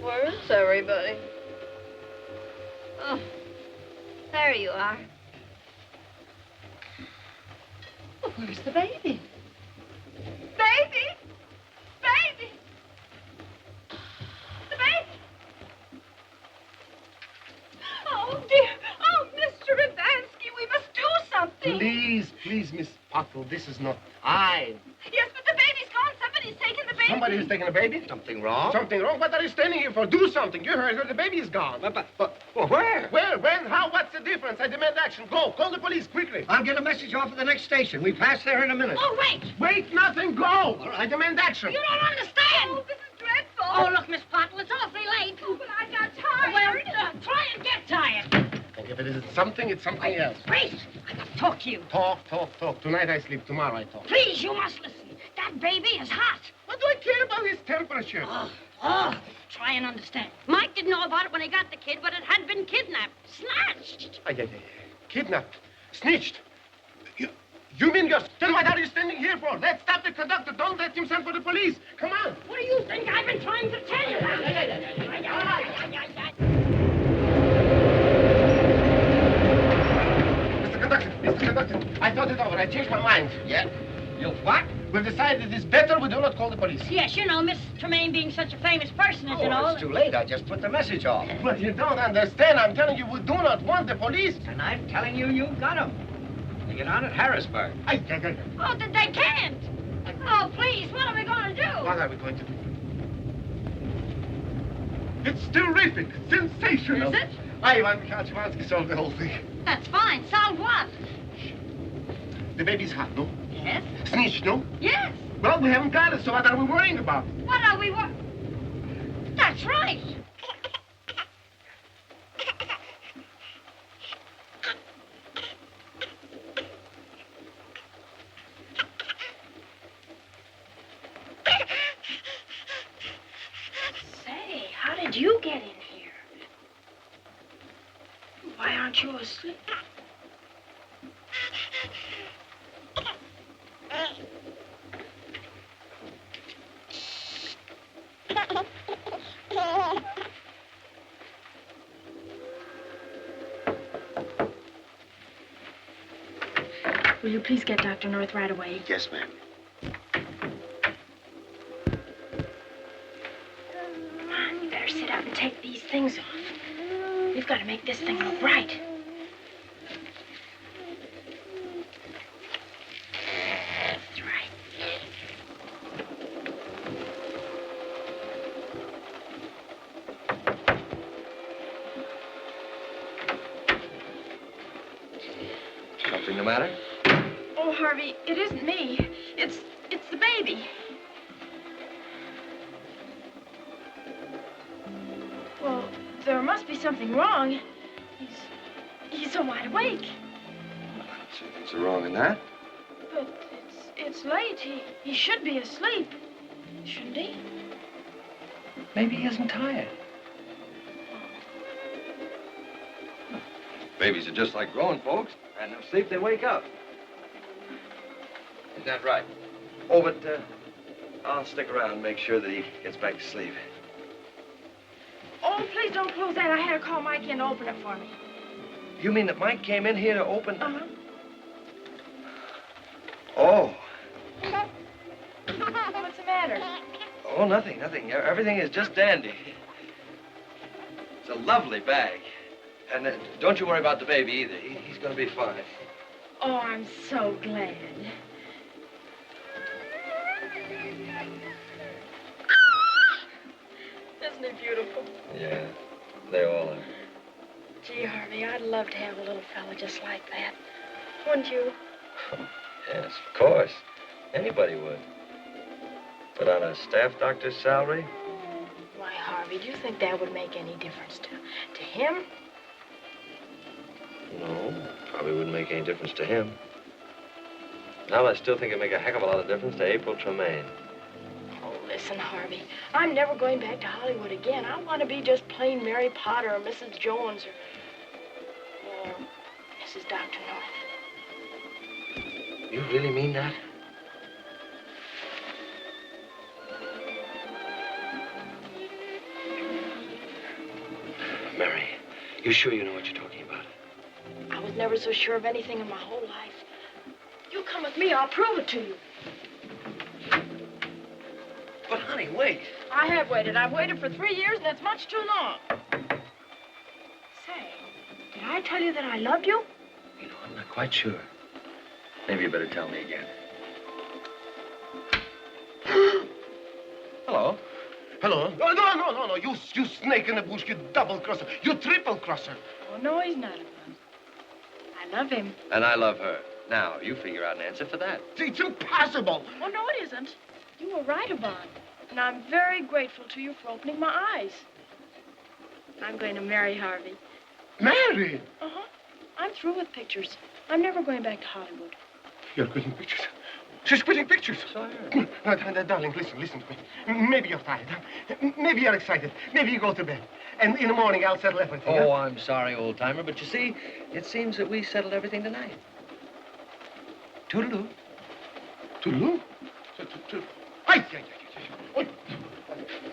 Where's everybody? Oh, there you are. Well, where's the baby? Baby! Baby! The baby! Oh, dear. Oh, Mr. Adamski, we must do something. Please, Miss Pottle, this is not time. Yes, but the baby's gone. Somebody's taken the baby. Somebody has taken a baby? Something wrong? Something wrong? What are you standing here for? Do something. You heard her. The baby is gone. But where? Where? When? How? What's the difference? I demand action. Go. Call the police quickly. I'll get a message off at the next station. We pass there in a minute. Oh, wait. Wait, nothing. Go. I demand action. You don't understand. Oh, this is dreadful. Oh, look, Miss Pottle, it's awfully late. Oh, but I got tired. Well, try and get tired. And if it isn't something, it's something else. Wait, I got to talk to you. Talk. Tonight I sleep. Tomorrow I talk. Please, you must listen. That baby is hot. What do I care about his temperature? Try and understand. Mike didn't know about it when he got the kid, but it had been kidnapped, snatched. Kidnapped. Snitched. You mean then what are you standing here for? Let's stop the conductor. Don't let him send for the police. Come on. What do you think I've been trying to tell you? Mr. Conductor, I thought it over. I changed my mind. Yeah? You what? We've decided it is better we do not call the police. Yes, you know, Miss Tremaine being such a famous personage and all. It's too late. I just put the message off. But you don't understand. I'm telling you, we do not want the police. And I'm telling you, you got them. They get on at Harrisburg. Oh, they can't. Oh, please, what are we going to do? What are we going to do? It's terrific. Sensational. Is it? Ivan Kaczmarski solved the whole thing. That's fine. Solve what? The baby's hot, no? Yes. Snitched, no? Yes. Well, we haven't got it, so what are we worrying about? What are we That's right. Say, how did you get in here? Why aren't you asleep? Will you please get Dr. North right away? Yes, ma'am. You better sit up and take these things off. We've got to make this thing look right. That's right. Something the matter? Oh, Harvey, it isn't me. It's the baby. Well, there must be something wrong. He's so wide awake. Is there wrong in that? But it's late. He should be asleep. Shouldn't he? Maybe he isn't tired. Babies are just like grown folks. And no sleep, they wake up. Is that right? Oh, but I'll stick around and make sure that he gets back to sleep. Oh, please don't close that. I had to call Mike in to open it for me. You mean that Mike came in here to open? Uh-huh. Oh. What's the matter? Oh, nothing. Everything is just dandy. It's a lovely bag. And don't you worry about the baby either. He's going to be fine. Oh, I'm so glad. Isn't it beautiful? Yeah, they all are. Gee, Harvey, I'd love to have a little fella just like that. Wouldn't you? Yes, of course. Anybody would. But on a staff doctor's salary? Why, Harvey, do you think that would make any difference to him? No, probably wouldn't make any difference to him. Now, I still think it'd make a heck of a lot of difference to April Tremaine. Oh, listen, Harvey, I'm never going back to Hollywood again. I want to be just plain Mary Potter or Mrs. Jones or Mrs. Dr. North. You really mean that? Mary, you sure you know what you're talking about? I was never so sure of anything in my whole life. You come with me, I'll prove it to you. But, honey, wait. I have waited. I've waited for 3 years, and that's much too long. Say, did I tell you that I loved you? You know, I'm not quite sure. Maybe you better tell me again. Hello. Hello? No. You snake in the bush, you double-crosser. You triple-crosser. Oh, no, he's not a bum. I love him. And I love her. Now, you figure out an answer for that. It's impossible. Oh, no, it isn't. You were right, Yvonne. And I'm very grateful to you for opening my eyes. I'm going to marry Harvey. Marry? Uh-huh. I'm through with pictures. I'm never going back to Hollywood. You're quitting pictures. She's quitting pictures. So I heard. Darling, listen to me. Maybe you're tired. Maybe you're excited. Maybe you go to bed. And in the morning, I'll settle everything. Oh, I'm sorry, old-timer, but you see, it seems that we settled everything tonight. Toodaloo. Toodaloo? Ай! Ой!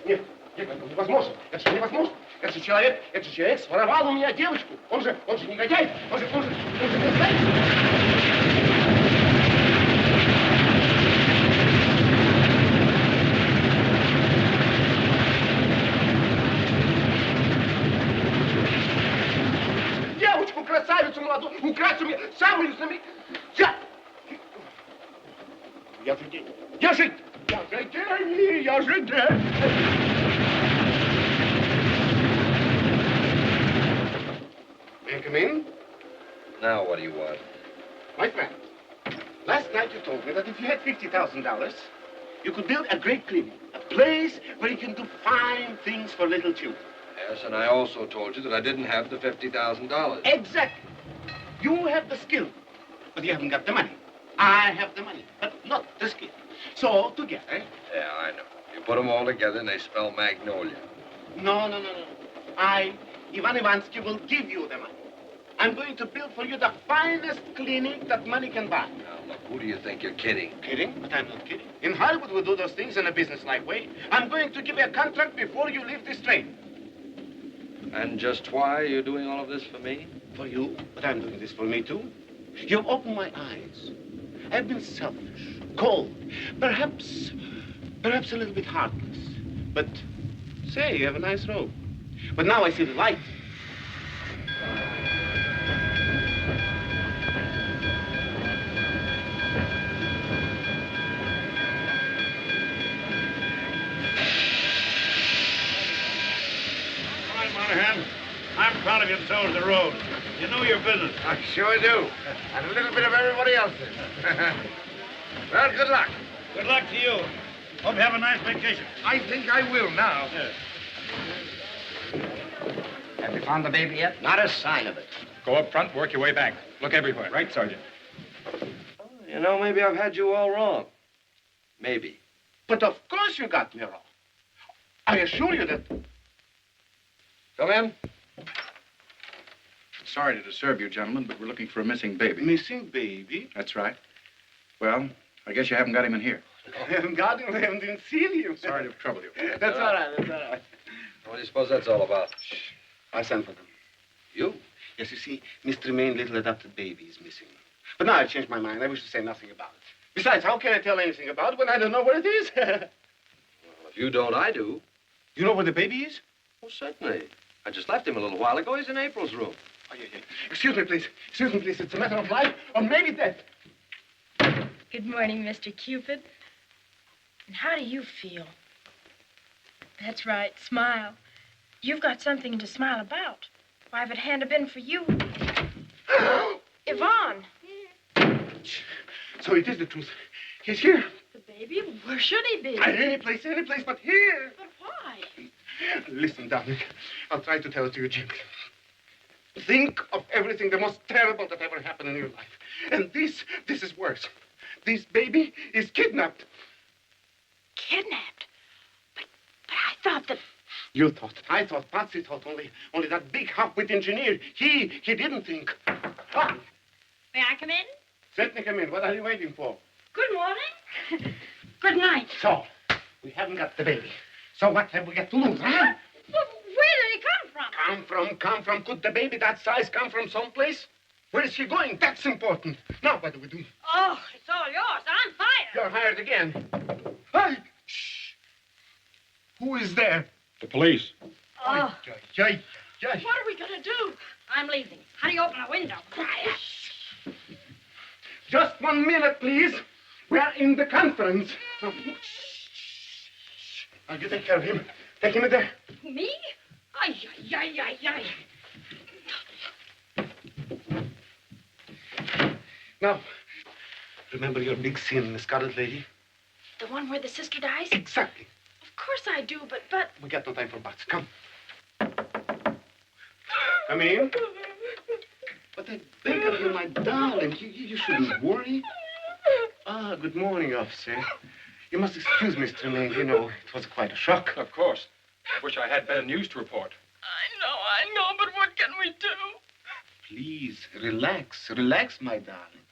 Нет, невозможно. Это невозможно. Этот человек своровал у меня девочку. Он же негодяй. Он же негодяй. Девочку, красавицу молодую, украсть у меня самую знаменитую. Я же день. May I come in? Now, what do you want? My friend, last night you told me that if you had $50,000, you could build a great clinic, a place where you can do fine things for little children. Yes, and I also told you that I didn't have the $50,000. Exactly. You have the skill, but you haven't got the money. I have the money, but not the skill. So, together... Yeah, I know. You put them all together and they spell Magnolia. No. I, Ivan Ivansky, will give you the money. I'm going to build for you the finest clinic that money can buy. Now, look, who do you think you're kidding? Kidding? But I'm not kidding. In Hollywood, we do those things in a business-like way. I'm going to give you a contract before you leave this train. And just why are you doing all of this for me? For you, but I'm doing this for me, too. You've opened my eyes. I've been selfish, cold, perhaps a little bit heartless. But, say, you have a nice robe. But now I see the light. All right, Monahan. I'm proud of you so is the road. You know your business. I sure do. And a little bit of everybody else's. Well, good luck. Good luck to you. Hope you have a nice vacation. I think I will now. Yes. Have you found the baby yet? Not a sign of it. Go up front, work your way back. Look everywhere. Right, Sergeant? You know, maybe I've had you all wrong. Maybe. But of course you got me wrong. I assure you that... Come in. Sorry to disturb you, gentlemen, but we're looking for a missing baby. Missing baby? That's right. Well, I guess you haven't got him in here. God didn't see you. Sorry to trouble you. That's all right. That's all right. What do you suppose that's all about? I sent for them. You? Yes, you see, Mr. Tremaine, little adopted baby is missing. But now I've changed my mind. I wish to say nothing about it. Besides, how can I tell anything about it when I don't know where it is? Well, if you don't, I do. You know where the baby is? Well, certainly. I just left him a little while ago. He's in April's room. Oh, yeah. Excuse me, please. Excuse me, please. It's a matter of life or maybe death. Good morning, Mr. Cupid. And how do you feel? That's right, smile. You've got something to smile about. Why, if it hadn't been for you... Yvonne! So it is the truth. He's here. The baby? Where should he be? Any place but here. But why? Listen, darling. I'll try to tell it to you gently. Think of everything the most terrible that ever happened in your life. And this is worse. This baby is kidnapped. Kidnapped? But I thought that... You thought. I thought. Patsy thought. Only that big half-wit engineer. He didn't think. Ah, May I come in? certainly come in. What are you waiting for? Good morning. Good night. So, we haven't got the baby. So what have we got to lose, huh? Well, where did he come from? Come from. Could the baby that size come from someplace? Where is she going? That's important. Now, what do we do? Oh, it's all yours. I'm fired. You're hired again. Hey! Shh! Who is there? The police. Oh. Yay. What are we going to do? I'm leaving. How do you open a window? Quiet. Just 1 minute, please. We are in the conference. Now, you take care of him. Take him in there. Me? Ay, ay, ay, ay, ay. Now, remember your big sin, Miss Scarlet Lady? The one where the sister dies? Exactly. Of course I do, but... We got no time for buts. Come. Come in. But I beg of you, my darling, you shouldn't worry. Ah, good morning, officer. You must excuse Mr. Tremaine. You know, it was quite a shock. Of course. I wish I had better news to report. I know, but what can we do? Please, relax. Relax, my darling.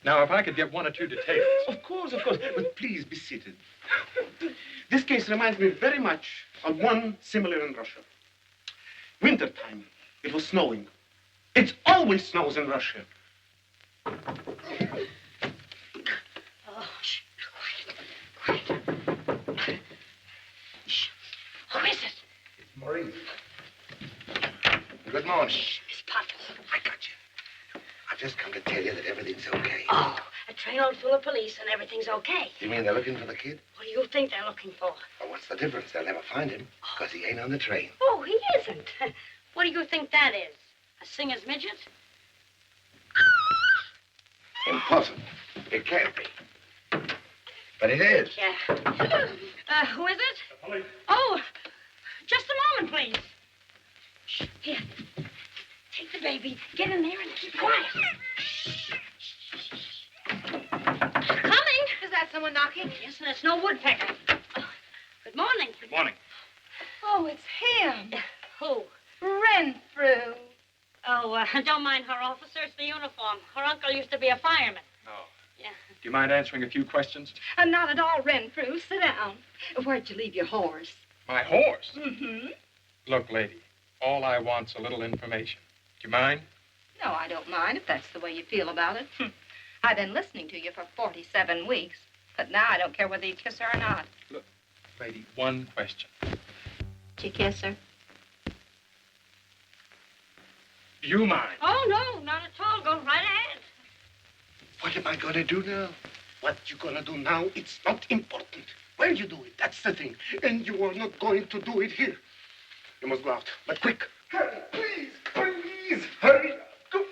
Now, if I could get one or two details. Of course. But please be seated. This case reminds me very much of one similar in Russia. Wintertime. It was snowing. It always snows in Russia. Oh, shh. Quiet. Shh. Who is it? It's Maurice. Good morning. Shh, Miss Potts. I got you. I've just come to tell you that everything's okay. Oh, a trainload full of police and everything's okay. You mean they're looking for the kid? What do you think they're looking for? Well, what's the difference? They'll never find him, because he ain't on the train. Oh, he isn't. What do you think that is? A singer's midget? Impossible. It can't be. But it is. Yeah. Who is it? The police. Oh, just a moment, please. Shh. Here. Take the baby. Get in there and keep quiet. Coming. Is that someone knocking? Yes, and it's no woodpecker. Good morning. Good morning. Oh, it's him. Who? Renfrew. Oh, don't mind her, officer. It's the uniform. Her uncle used to be a fireman. Oh. Yeah. Do you mind answering a few questions? Not at all, Renfrew. Sit down. Where'd you leave your horse? My horse? Mm-hmm. Look, lady, all I want's a little information. Do you mind? No, I don't mind if that's the way you feel about it. I've been listening to you for 47 weeks, but now I don't care whether you kiss her or not. Look, lady, one question. Did you kiss her? Do you mind? Oh, no, not at all. Go right ahead. What am I going to do now? What you going to do now, it's not important. Where you do it, that's the thing. And you are not going to do it here. You must go out, but quick. Hurry, please, please, hurry. Go.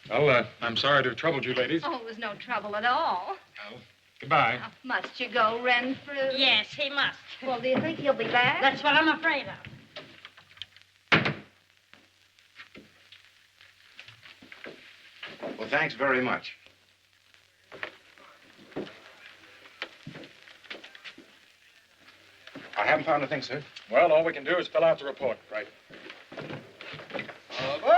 Well, I'm sorry to have troubled you, ladies. Oh, it was no trouble at all. Well, goodbye. Now, must you go, Renfrew? Yes, he must. Well, do you think he'll be back? That's what I'm afraid of. Well, thanks very much. I haven't found a thing, sir. Well, all we can do is fill out the report. Right. Onboard!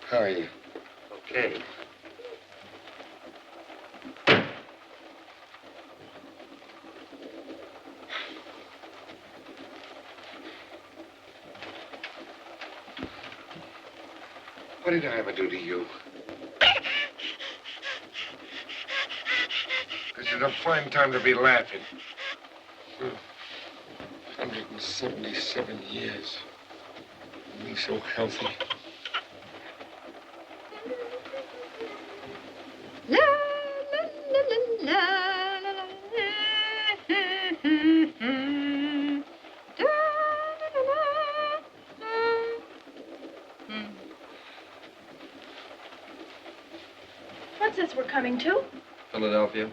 How are you? Okay. What did I ever do to you? This is a fine time to be laughing. 177 years. Me so healthy. La, la, la, la, la, la, What's this we're coming to? Philadelphia.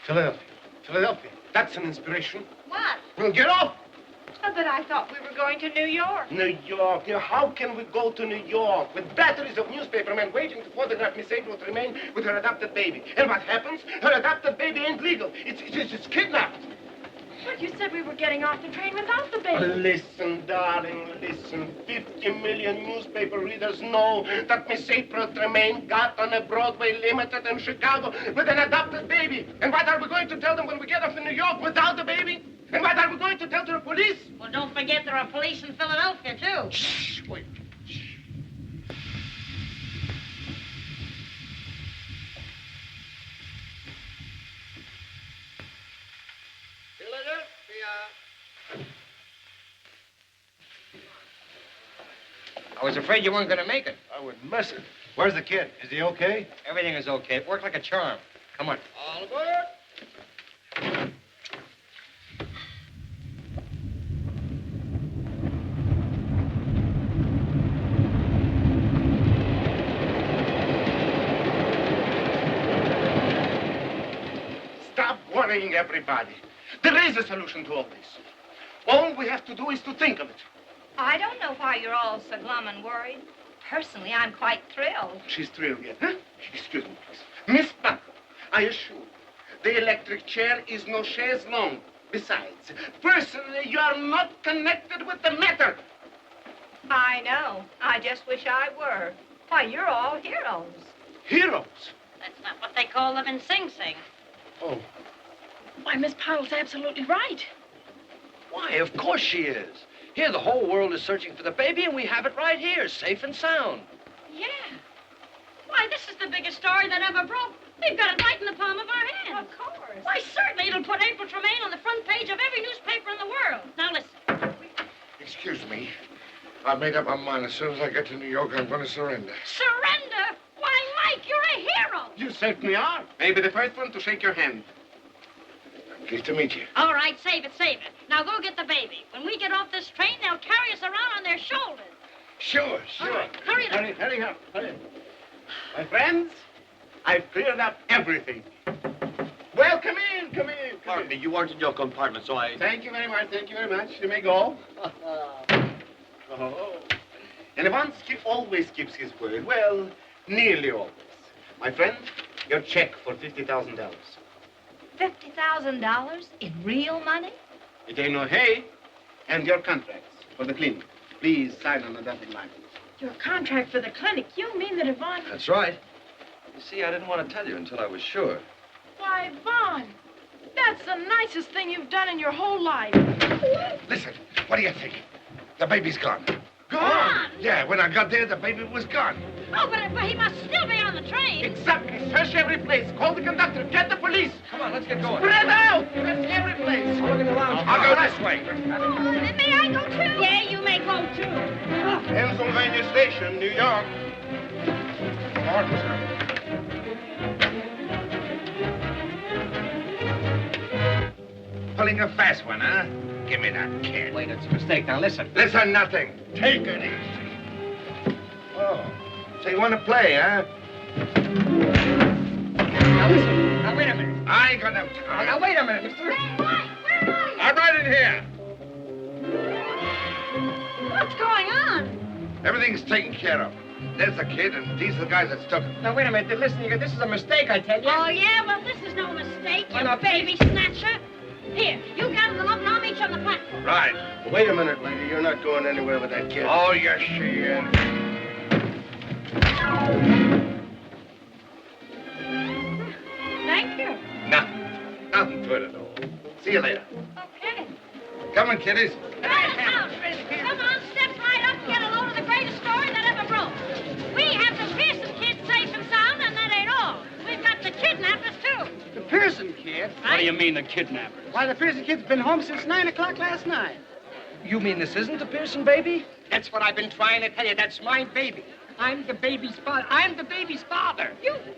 Philadelphia. That's an inspiration. What? Well, get off! Oh, but I thought we were going to New York. New York. How can we go to New York with batteries of newspapermen waiting to photograph Miss April Tremaine with her adopted baby? And what happens? Her adopted baby ain't legal. It's kidnapped. But you said we were getting off the train without the baby. Listen, darling, listen. 50 million newspaper readers know that Miss April Tremaine got on a Broadway Limited in Chicago with an adopted baby. And what are we going to tell them when we get off to New York without the baby? And what are we going to tell to the police? Well, don't forget there are police in Philadelphia, too. Shh, wait. I was afraid you weren't going to make it. I wouldn't miss it. Where's the kid? Is he okay? Everything is okay. It worked like a charm. Come on. All aboard. Stop worrying everybody. There is a solution to all this. All we have to do is to think of it. I don't know why you're all so glum and worried. Personally, I'm quite thrilled. She's thrilled yet, huh? Excuse me, please. Miss Buckle, I assure you, the electric chair is no chaise longue. Besides, personally, you are not connected with the matter. I know. I just wish I were. Why, you're all heroes. Heroes? That's not what they call them in Sing Sing. Oh. Why, Miss Puddle's absolutely right. Why, of course she is. Here, the whole world is searching for the baby, and we have it right here, safe and sound. Yeah. Why, this is the biggest story that ever broke. We've got it right in the palm of our hands. Of course. Why, certainly it'll put April Tremaine on the front page of every newspaper in the world. Now, listen. Excuse me. I've made up my mind. As soon as I get to New York, I'm going to surrender. Surrender? Why, Mike, you're a hero. You certainly are. Maybe the first one to shake your hand. Pleased to meet you. All right, save it, save it. Now go get the baby. When we get off this train, they'll carry us around on their shoulders. Sure. All right, hurry up. Hurry up. My friends, I've cleared up everything. Well, come in. Pardon me, you aren't in your compartment, so I... Thank you very much. You may go. Oh. And Ivansky always keeps his word. Well, nearly always. My friend, your check for $50,000. $50,000 in real money? It ain't no hay. And your contracts for the clinic. Please sign on the dotted line. Your contract for the clinic? You mean that Yvonne... That's right. You see, I didn't want to tell you until I was sure. Why, Vaughn, that's the nicest thing you've done in your whole life. Listen, what do you think? The baby's gone. Gone? Yeah, when I got there, the baby was gone. Oh, but he must still be on the train. Exactly. Search every place. Call the conductor. Get the police. Come on, let's get going. Spread out. Search every place. Look in the lounge. I'll go this way. May I go too? Yeah, you may go too. Pennsylvania Station, New York. Pardon, sir. Pulling a fast one, huh? Give me that kid. Wait, it's a mistake. Now listen. Listen, nothing. Take it easy. Oh, so you want to play, huh? Now listen. I ain't got no time. Now, wait a minute, mister. Hey, Mike, where are you? I'm right in here. What's going on? Everything's taken care of. There's the kid, and these are the guys that took him. Now, wait a minute. Listen, this is a mistake, I tell you. Oh, yeah? Well, this is no mistake, Why you not? baby snatcher. Here, you gather them up and I'll meet you on the platform. Right. Wait a minute, lady. You're not going anywhere with that kid. Oh, yes, she is. Thank you. Nothing to it at all. See you later. Okay. Come on, kiddies. Right out. Come on, step right up and get a load of the greatest story that ever broke. We have the Pearson kids safe and sound, and that ain't all. We've got the kidnappers, too. The Pearson kid? What do you mean, the kidnappers? Why, the Pearson kid's been home since 9 o'clock last night. You mean this isn't the Pearson baby? That's what I've been trying to tell you. That's my baby. I'm the baby's father. I'm the baby's father.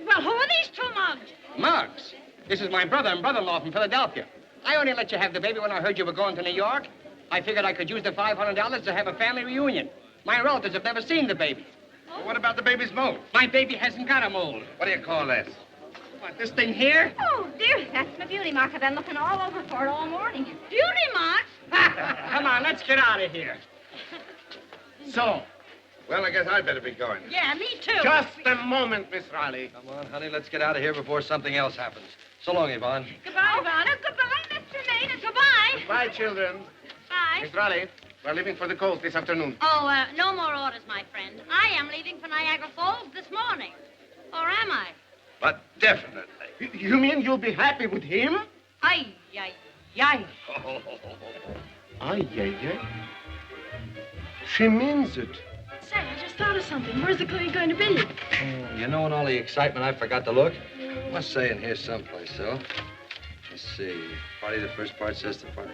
Well, who are these two mugs? Muggs. This is my brother and brother-in-law from Philadelphia. I only let you have the baby when I heard you were going to New York. I figured I could use the $500 to have a family reunion. My relatives have never seen the baby. Well, what about the baby's mold? My baby hasn't got a mold. What do you call this? What, this thing here? Oh, dear, that's my beauty mark. I've been looking all over for it all morning. Beauty marks? Come on, let's get out of here. So? Well, I guess I'd better be going. Yeah, me too. Just a moment, Miss Riley. Come on, honey, let's get out of here before something else happens. So long, Yvonne. Goodbye, Ivana. Goodbye, Mr. Maynard. Goodbye. Bye, children. Bye. Miss Riley, we're leaving for the coast this afternoon. Oh, no more orders, my friend. I am leaving for Niagara Falls this morning. Or am I? But definitely. You mean you'll be happy with him? Ay, ay, ay. Ay, ay, ay. She means it. Say, I just thought of something. Where's the clinic going to be? You know, in all the excitement, I forgot to look. Must say in here someplace, though. Let's see. Party, the first part says the part.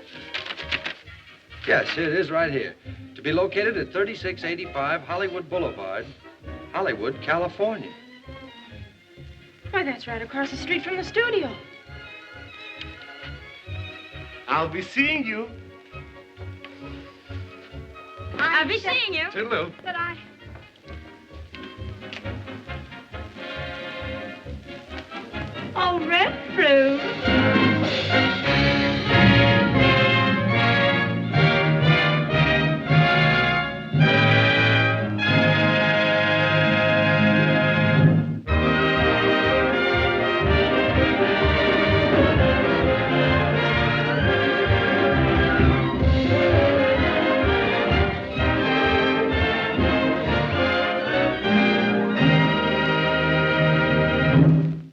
Yes, it is right here. To be located at 3685 Hollywood Boulevard, Hollywood, California. Why, that's right across the street from the studio. I'll be seeing you. I'll be seeing you. Toodaloo. But I... Oh, red fruit.